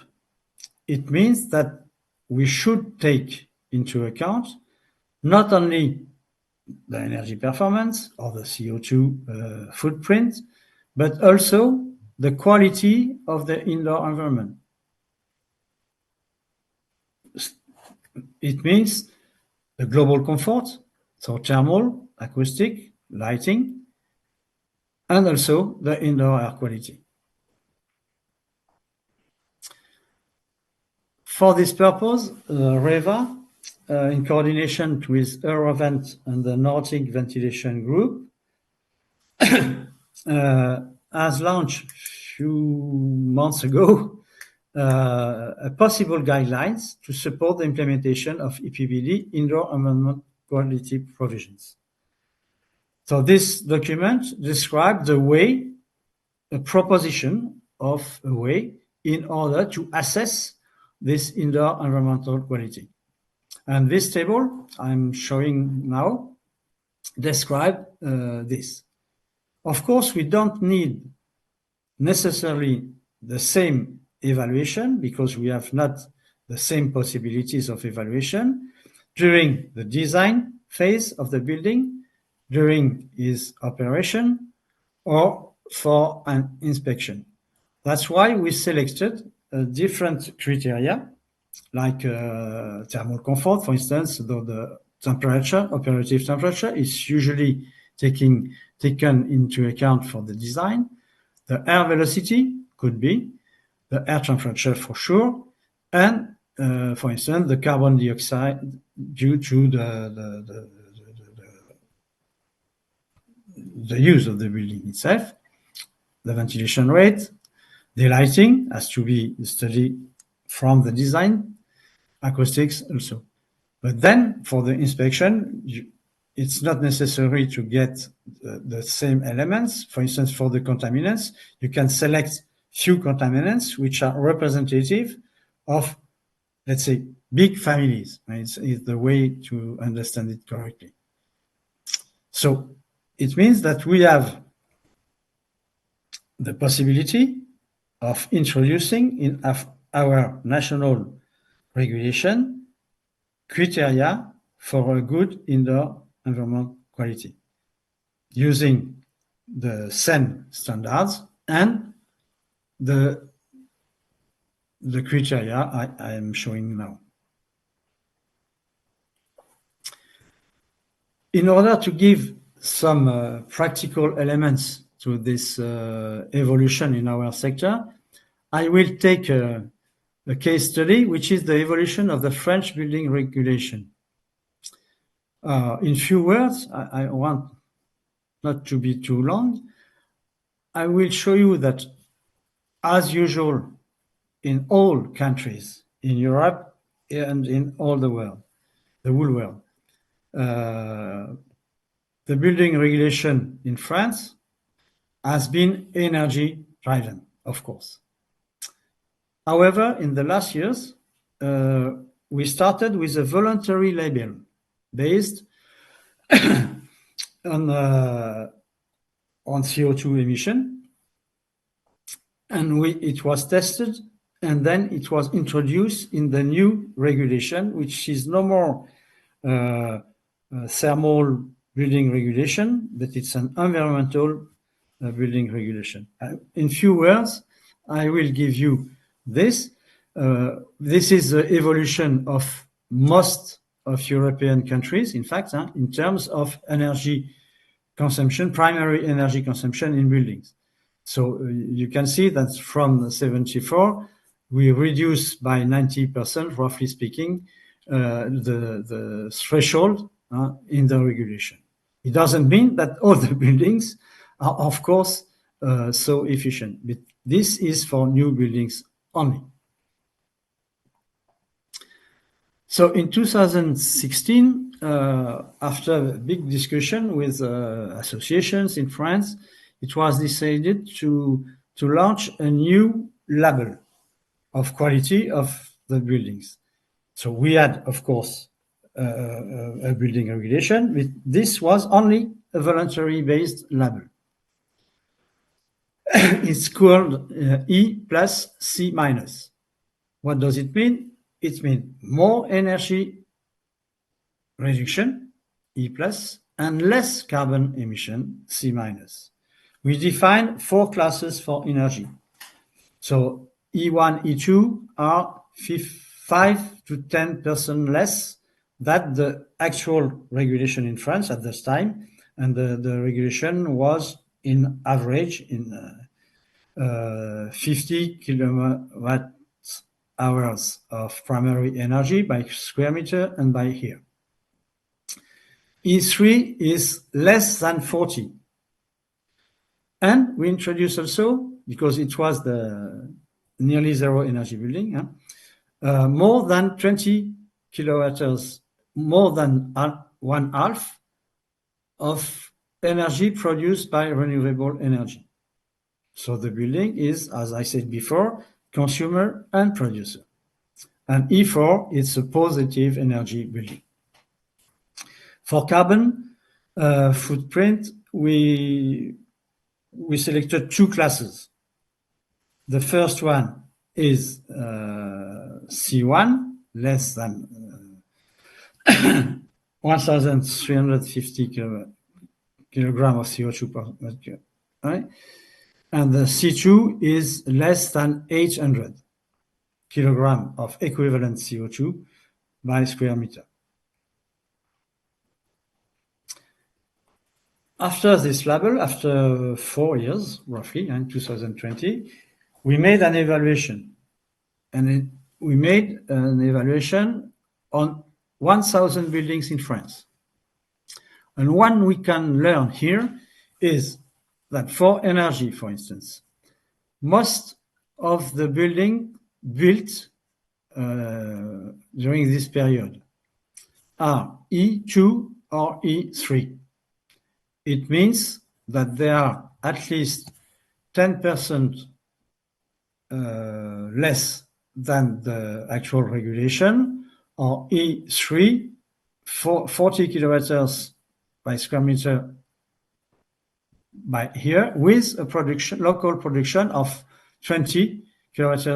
It means that we should take into account not only the energy performance or the CO2 footprint, but also the quality of the indoor environment. It means the global comfort, so thermal, acoustic, lighting, and also the indoor air quality. For this purpose, REVA, in coordination with Eurovent and the Nordic Ventilation Group, has launched a few months ago a possible guidelines to support the implementation of EPBD, indoor environment quality provisions. So this document describes the way, a proposition of a way in order to assess this indoor environmental quality. And this table I'm showing now describe this. Of course, we don't need necessarily the same evaluation because we have not the same possibilities of evaluation during the design phase of the building, during its operation, or for an inspection. That's why we selected different criteria, like thermal comfort, for instance, though the temperature, operative temperature, is usually taken into account for the design. The air velocity could be, the air temperature for sure, and for instance, the carbon dioxide due to the use of the building itself, the ventilation rate, the lighting has to be studied from the design, acoustics also. But then for the inspection, it's not necessary to get the same elements. For instance, for the contaminants, you can select few contaminants which are representative of, let's say, big families. It's the way to understand it correctly. So it means that we have the possibility of introducing in our national regulation criteria for a good indoor environment quality using the SEN standards and the criteria I am showing now. In order to give some practical elements to this evolution in our sector, I will take a case study, which is the evolution of the French building regulation. In few words, I want not to be too long. I will show you that, as usual, in all countries in Europe and in all the world, the whole world, the building regulation in France has been energy driven, of course. However, in the last years, we started with a voluntary label based on CO2 emission, and it was tested, and then it was introduced in the new regulation, which is no more thermal building regulation, but it's an environmental building regulation. In few words, I will give you this. This is the evolution of most of European countries, in fact, in terms of energy consumption, primary energy consumption in buildings. So you can see that from 74, we reduced by 90%, roughly speaking, the threshold in the regulation. It doesn't mean that all the buildings are, of course, so efficient, but this is for new buildings only. So in 2016, after a big discussion with associations in France, it was decided to launch a new label of quality of the buildings. So we had, of course, a building regulation, but this was only a voluntary-based label. It's called E plus C minus. What does it mean? It means more energy reduction, E plus, and less carbon emission, C minus. We define 4 classes for energy. So E1, E2 are 5 to 10% less than the actual regulation in France at this time, and the regulation was in average in 50 kilowatt hours of primary energy by square meter and by year. E3 is less than 40. And we introduced also, because it was the nearly zero energy building, more than 20 kilowatt hours, more than 1/2 of energy produced by renewable energy. So the building is, as I said before, consumer and producer. And E4 is a positive energy building. For carbon footprint, we selected 2 classes. The first one is C1, less than 1,350 kilogram of CO2 per meter, right? And the C2 is less than 800 kilogram of equivalent CO2 by square meter. After this label, after 4 years, roughly, in 2020, we made an evaluation. And we made an evaluation on 1,000 buildings in France. And what we can learn here is that for energy, for instance, most of the building built during this period are E2 or E3. It means that they are at least 10% less than the actual regulation, or E3, 40 kilowatt hours by square meter by here, with a local production of 20 kilowatt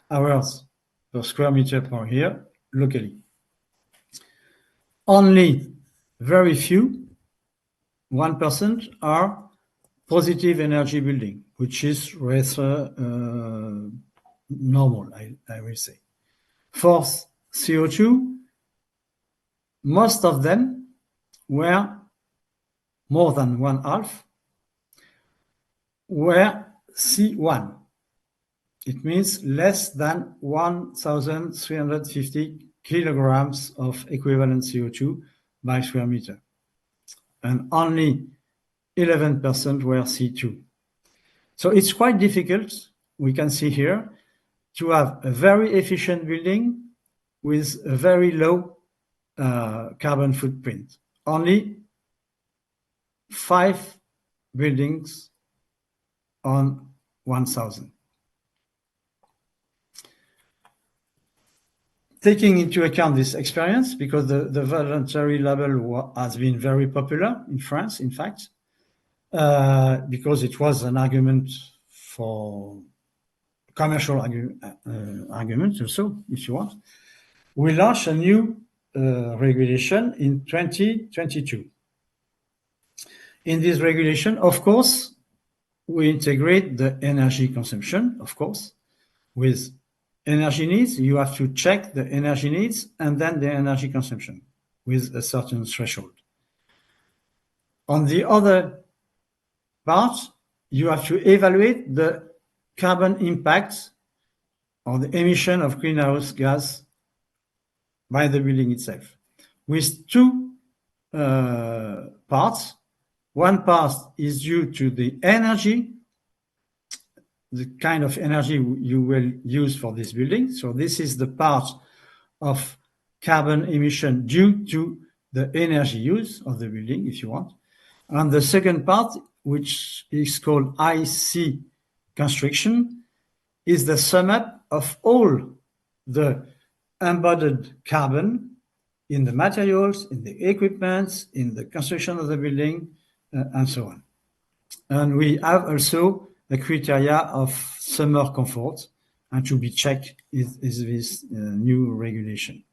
hours per square meter per year locally. Only very few, 1%, are positive energy building, which is rather normal, I will say. For CO2, most of them were more than 1/2, were C1. It means less than 1,350 kilograms of equivalent CO2 by square meter. And only 11% were C2. So it's quite difficult, we can see here, to have a very efficient building with a very low carbon footprint. Only 5 buildings on 1,000. taking into account this experience, because the voluntary label has been very popular in France, in fact, because it was an argument for commercial argument also, if you want, we launched a new regulation in 2022. In this regulation, of course, we integrate the energy consumption, of course, with energy needs. You have to check the energy needs and then the energy consumption with a certain threshold. On the other part, you have to evaluate the carbon impact or the emission of greenhouse gas by the building itself, with two parts. One part is due to the energy, the kind of energy you will use for this building. So this is the part of carbon emission due to the energy use of the building, if you want. And the second part, which is called IC construction, is the sum up of all the embodied carbon in the materials, in the equipment, in the construction of the building, and so on. And we have also the criteria of summer comfort, and to be checked is this new regulation.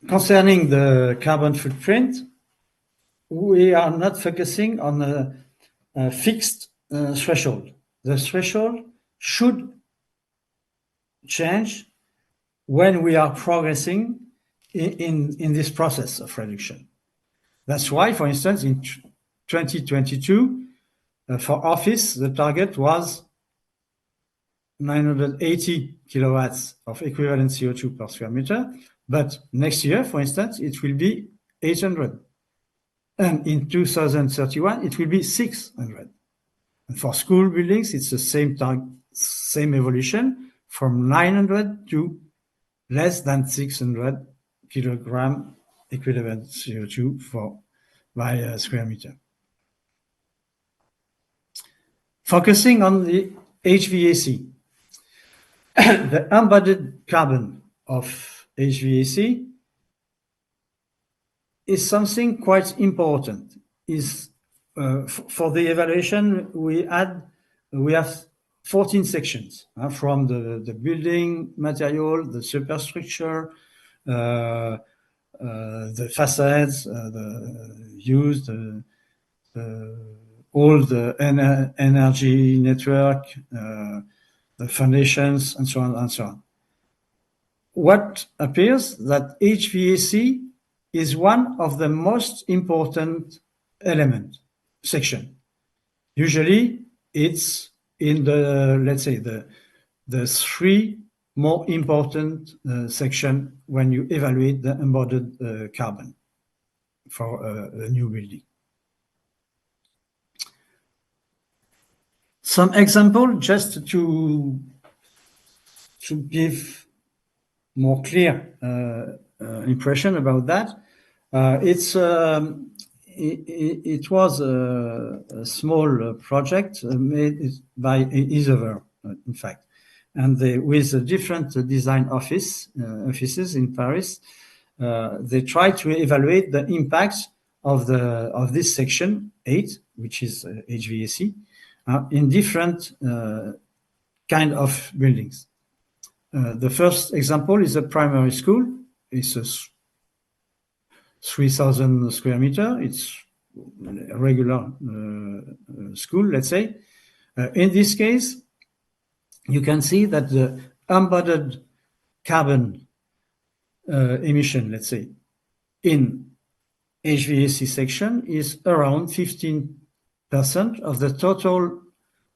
Concerning the carbon footprint, we are not focusing on a fixed threshold. The threshold should change when we are progressing in this process of reduction. That's why, for instance, in 2022, for office, the target was 980 kilowatts of equivalent CO2 per square meter. But next year, for instance, it will be 800. And in 2031, it will be 600. And for school buildings, it's the same evolution from 900 to less than 600 kilogram equivalent CO2 by square meter. Focusing on the HVAC, the embodied carbon of HVAC is something quite important. For the evaluation, we have 14 sections from the building material, the superstructure, the facades, the use, all the energy network, the foundations, and so on and so on. What appears that HVAC is one of the most important section. Usually it's in the, let's say, the three more important section when you evaluate the embodied carbon for a new building. Some example just to give more clear impression about that. It was a small project made by Isover, in fact, and with different design offices in Paris. They tried to evaluate the impact of this section 8, which is HVAC, in different kind of buildings. The first example is a primary school. It's a 3,000 square meter. It's a regular school, let's say. In this case, you can see that the embodied carbon emission, let's say, in HVAC section is around 15% of the total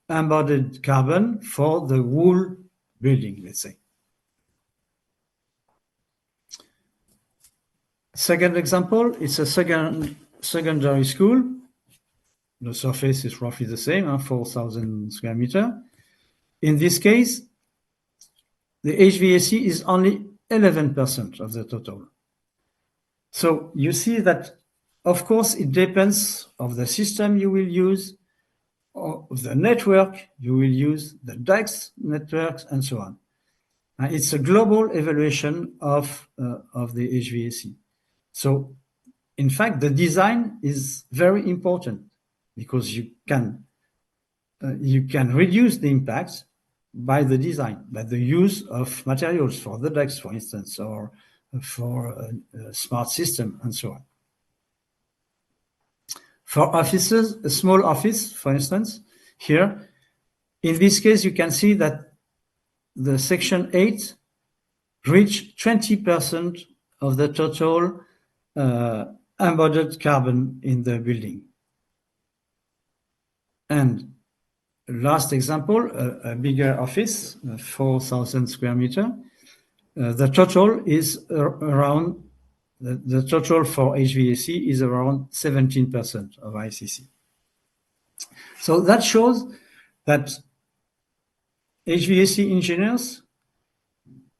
embodied carbon for the whole building, let's say. Second example, it's a secondary school. The surface is roughly the same, 4,000 square meter. In this case, the HVAC is only 11% of the total. So you see that, of course, it depends of the system you will use, of the network, you will use the ducts networks and so on. It's a global evaluation of the HVAC. So, in fact, the design is very important because you can reduce the impact by the design, by the use of materials for the ducts, for instance, or for a smart system and so on. For offices, a small office, for instance, here, in this case, you can see that the section 8 reached 20% of the total embodied carbon in the building. And last example, a bigger office, 4,000 square meter. The total is around, the total for HVAC is around 17% of ICC. So that shows that HVAC engineers,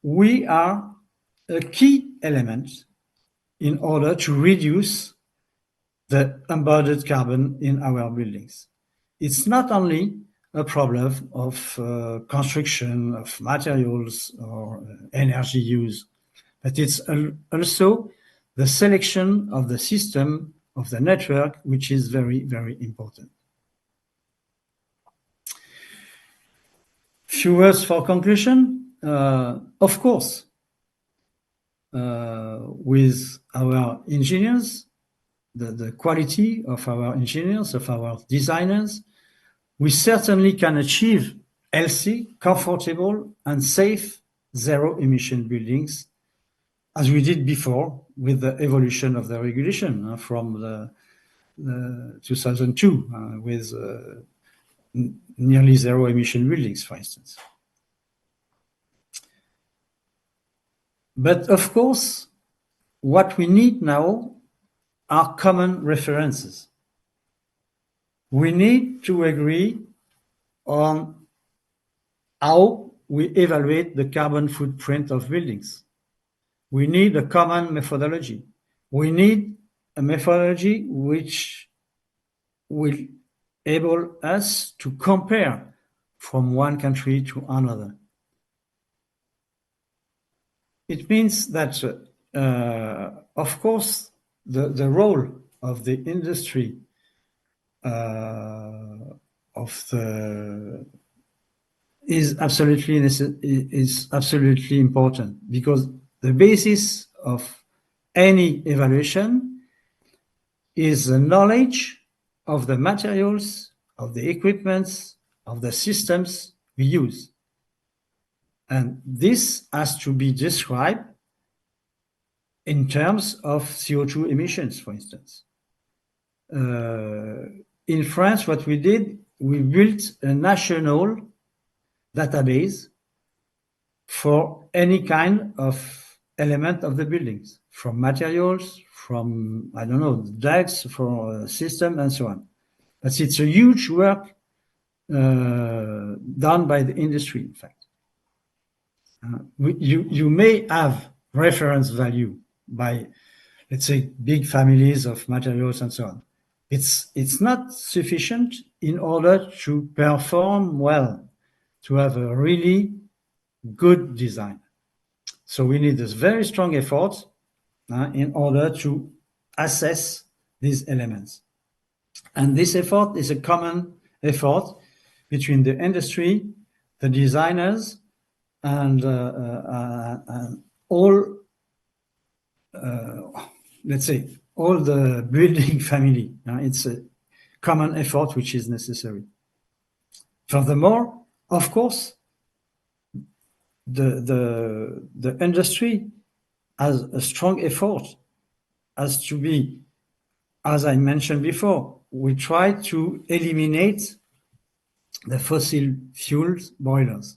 we are a key element in order to reduce the embodied carbon in our buildings. It's not only a problem of construction of materials or energy use, but it's also the selection of the system of the network, which is very, very important. Few words for conclusion. Of course, with our engineers, the quality of our engineers, of our designers, we certainly can achieve healthy, comfortable, and safe zero-emission buildings, as we did before with the evolution of the regulation from the 2002 with nearly zero-emission buildings, for instance. But of course, what we need now are common references. We need to agree on how we evaluate the carbon footprint of buildings. We need a common methodology. We need a methodology which will enable us to compare from one country to another. It means that, of course, the role of the industry is absolutely important, because the basis of any evaluation is the knowledge of the materials, of the equipments, of the systems we use. And this has to be described in terms of CO2 emissions, for instance. In France, what we did, we built a national database for any kind of element of the buildings, from materials, from, I don't know, ducts, for system, and so on. But it's a huge work done by the industry, in fact. You may have reference value by, let's say, big families of materials and so on. It's not sufficient in order to perform well, to have a really good design. So we need this very strong effort in order to assess these elements. And this effort is a common effort between the industry, the designers, and all, let's say, all the building family. It's a common effort which is necessary. Furthermore, of course, the industry has a strong effort, has to be, as I mentioned before, we try to eliminate the fossil fuels boilers.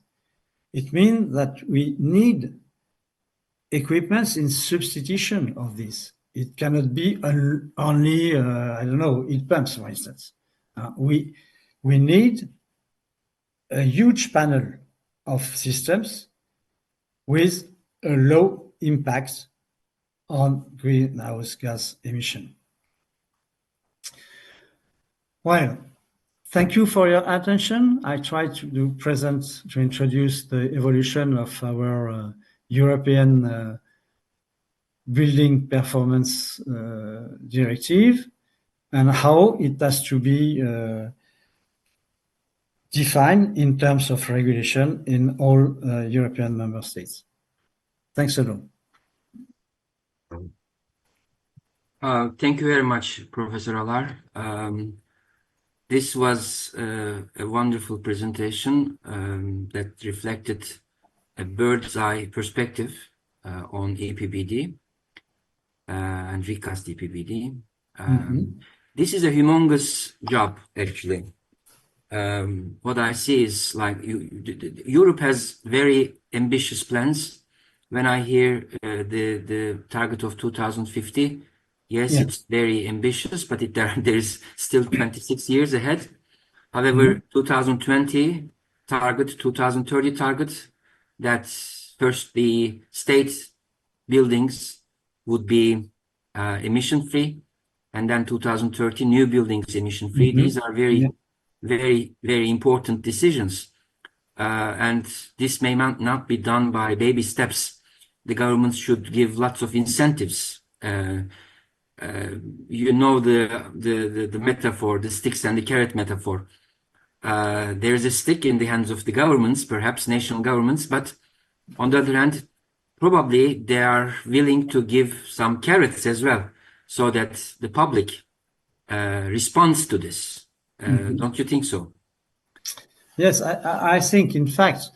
It means that we need equipments in substitution of this. It cannot be only, I don't know, heat pumps, for instance. We need a huge panel of systems with a low impact on greenhouse gas emission. Well, Thank you for your attention. I tried to introduce the evolution of our European building performance directive and how it has to be defined in terms of regulation in all European member states. Thanks a lot. Thank you very much, Professor Allard. This was a wonderful presentation that reflected a bird's eye perspective on EPBD and recast EPBD. This is a humongous job, actually. What I see is like Europe has very ambitious plans. When I hear the target of 2050, yes, it's very ambitious, but there is still 26 years ahead. However, 2020 target, 2030 target, that first the state buildings would be emission-free, and then 2030 new buildings emission-free. These are very, very important decisions. And this may not be done by baby steps. The government should give lots of incentives. You know the metaphor, the sticks and the carrot metaphor. There's a stick in the hands of the governments, perhaps national governments, but on the other hand, probably they are willing to give some carrots as well, so that the public responds to this. Don't you think so? Yes, I think, in fact,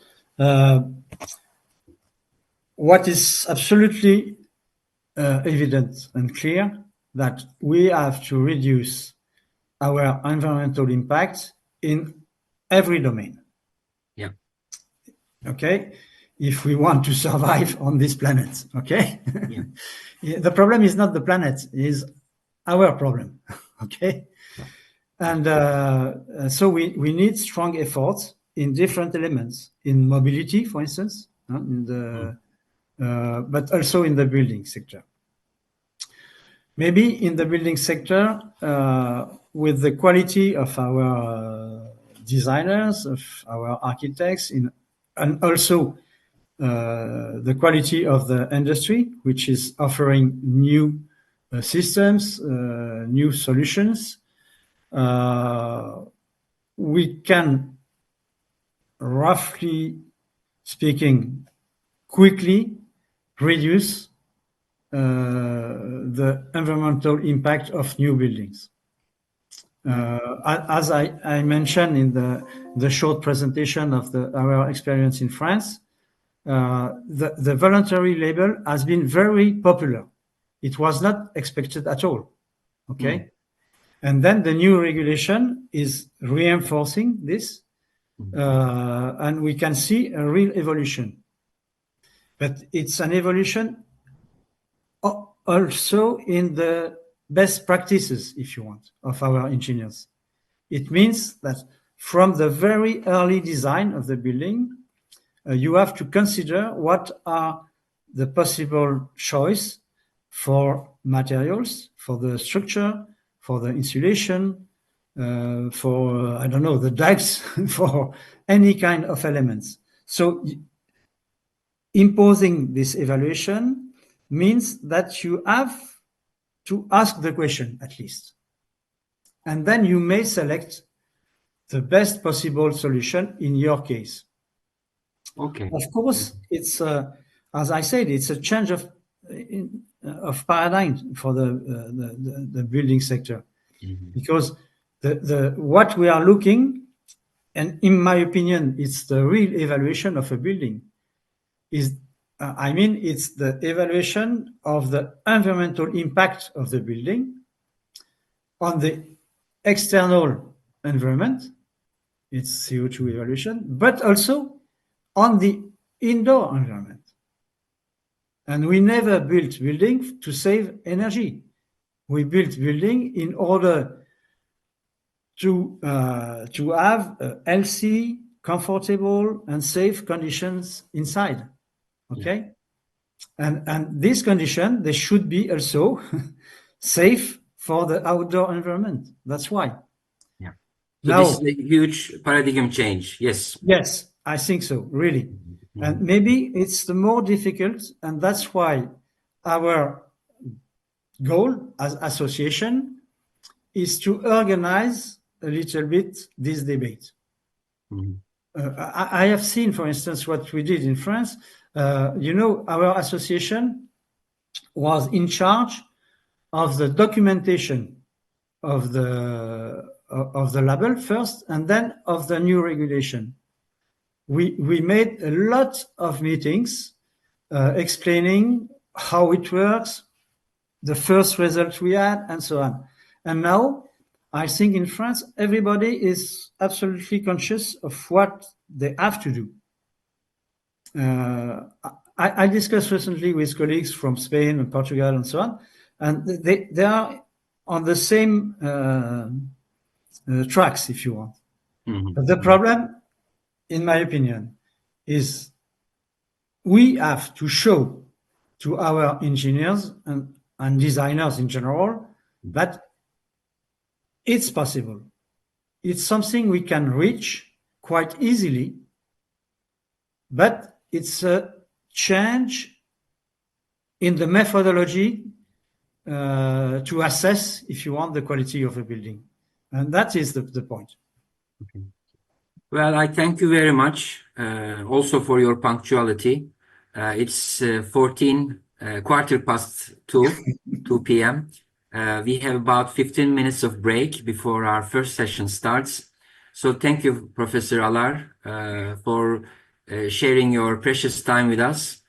what is absolutely evident and clear that we have to reduce our environmental impact in every domain. Yeah. Okay. If we want to survive on this planet. Okay. Yeah. The problem is not the planet, it is our problem. Okay. And so we need strong efforts in different elements, in mobility, for instance, but also in the building sector. Maybe in the building sector, with the quality of our designers, of our architects, and also the quality of the industry, which is offering new systems, new solutions, we can, roughly speaking, quickly reduce the environmental impact of new buildings. As I mentioned in the short presentation of our experience in France, the voluntary label has been very popular. It was not expected at all. Okay. And then the new regulation is reinforcing this, and we can see a real evolution. But it's an evolution also in the best practices, if you want, of our engineers. It means that from the very early design of the building, you have to consider what are the possible choice for materials, for the structure, for the insulation, for, I don't know, the ducts, for any kind of elements. So imposing this evaluation means that you have to ask the question, at least. And then you may select the best possible solution in your case. Okay. Of course, it's, as I said, it's a change of paradigm for the building sector, because what we are looking, and in my opinion, it's the real evaluation of a building, is it's the evaluation of the environmental impact of the building on the external environment. It's CO2 evaluation, but also on the indoor environment. And we never built building to save energy. We built building in order to have healthy, comfortable, and safe conditions inside. Okay, and this condition, they should be also safe for the outdoor environment. That's why. So Now, this is a huge paradigm change. Yes. yes, I think so, really. And maybe it's the more difficult, and that's why our goal as association is to organize a little bit this debate. I have seen, for instance, what we did in France. Our association was in charge of the documentation of the label first, and then of the new regulation. We made a lot of meetings explaining how it works, the first result we had, and so on. And now, I think in France, everybody is absolutely conscious of what they have to do. I discussed recently with colleagues from Spain and Portugal and so on, and they are on the same tracks, if you want. But the problem, in my opinion, is we have to show to our engineers and designers in general that it's possible. It's something we can reach quite easily, but it's a change in the methodology to assess, if you want, the quality of a building. And that is the point. Okay. Well, I thank you very much also for your punctuality. It's 2 p.m. We have about 15 minutes of break before our first session starts. So thank you, Professor Allard, for sharing your precious time with us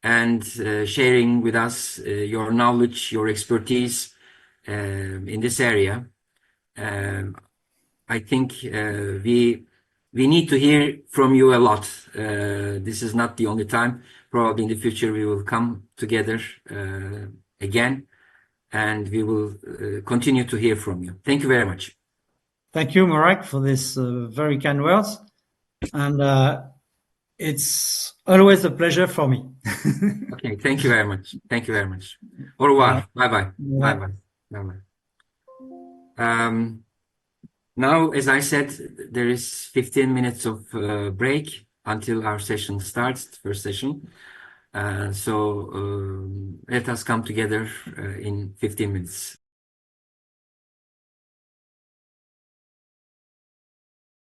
and sharing with us your knowledge, your expertise in this area. I think we need to hear from you a lot. This is not the only time. Probably in the future we will come together again, and we will continue to hear from you. Thank you very much. Thank you, Murat, for this very kind words. And it's always a pleasure for me. Okay, thank you very much. Thank you very much. Au revoir. Bye-bye. Bye-bye. Bye-bye. Now, as I said, there is 15 minutes of break until our session starts, the first session. So let us come together in 15 minutes.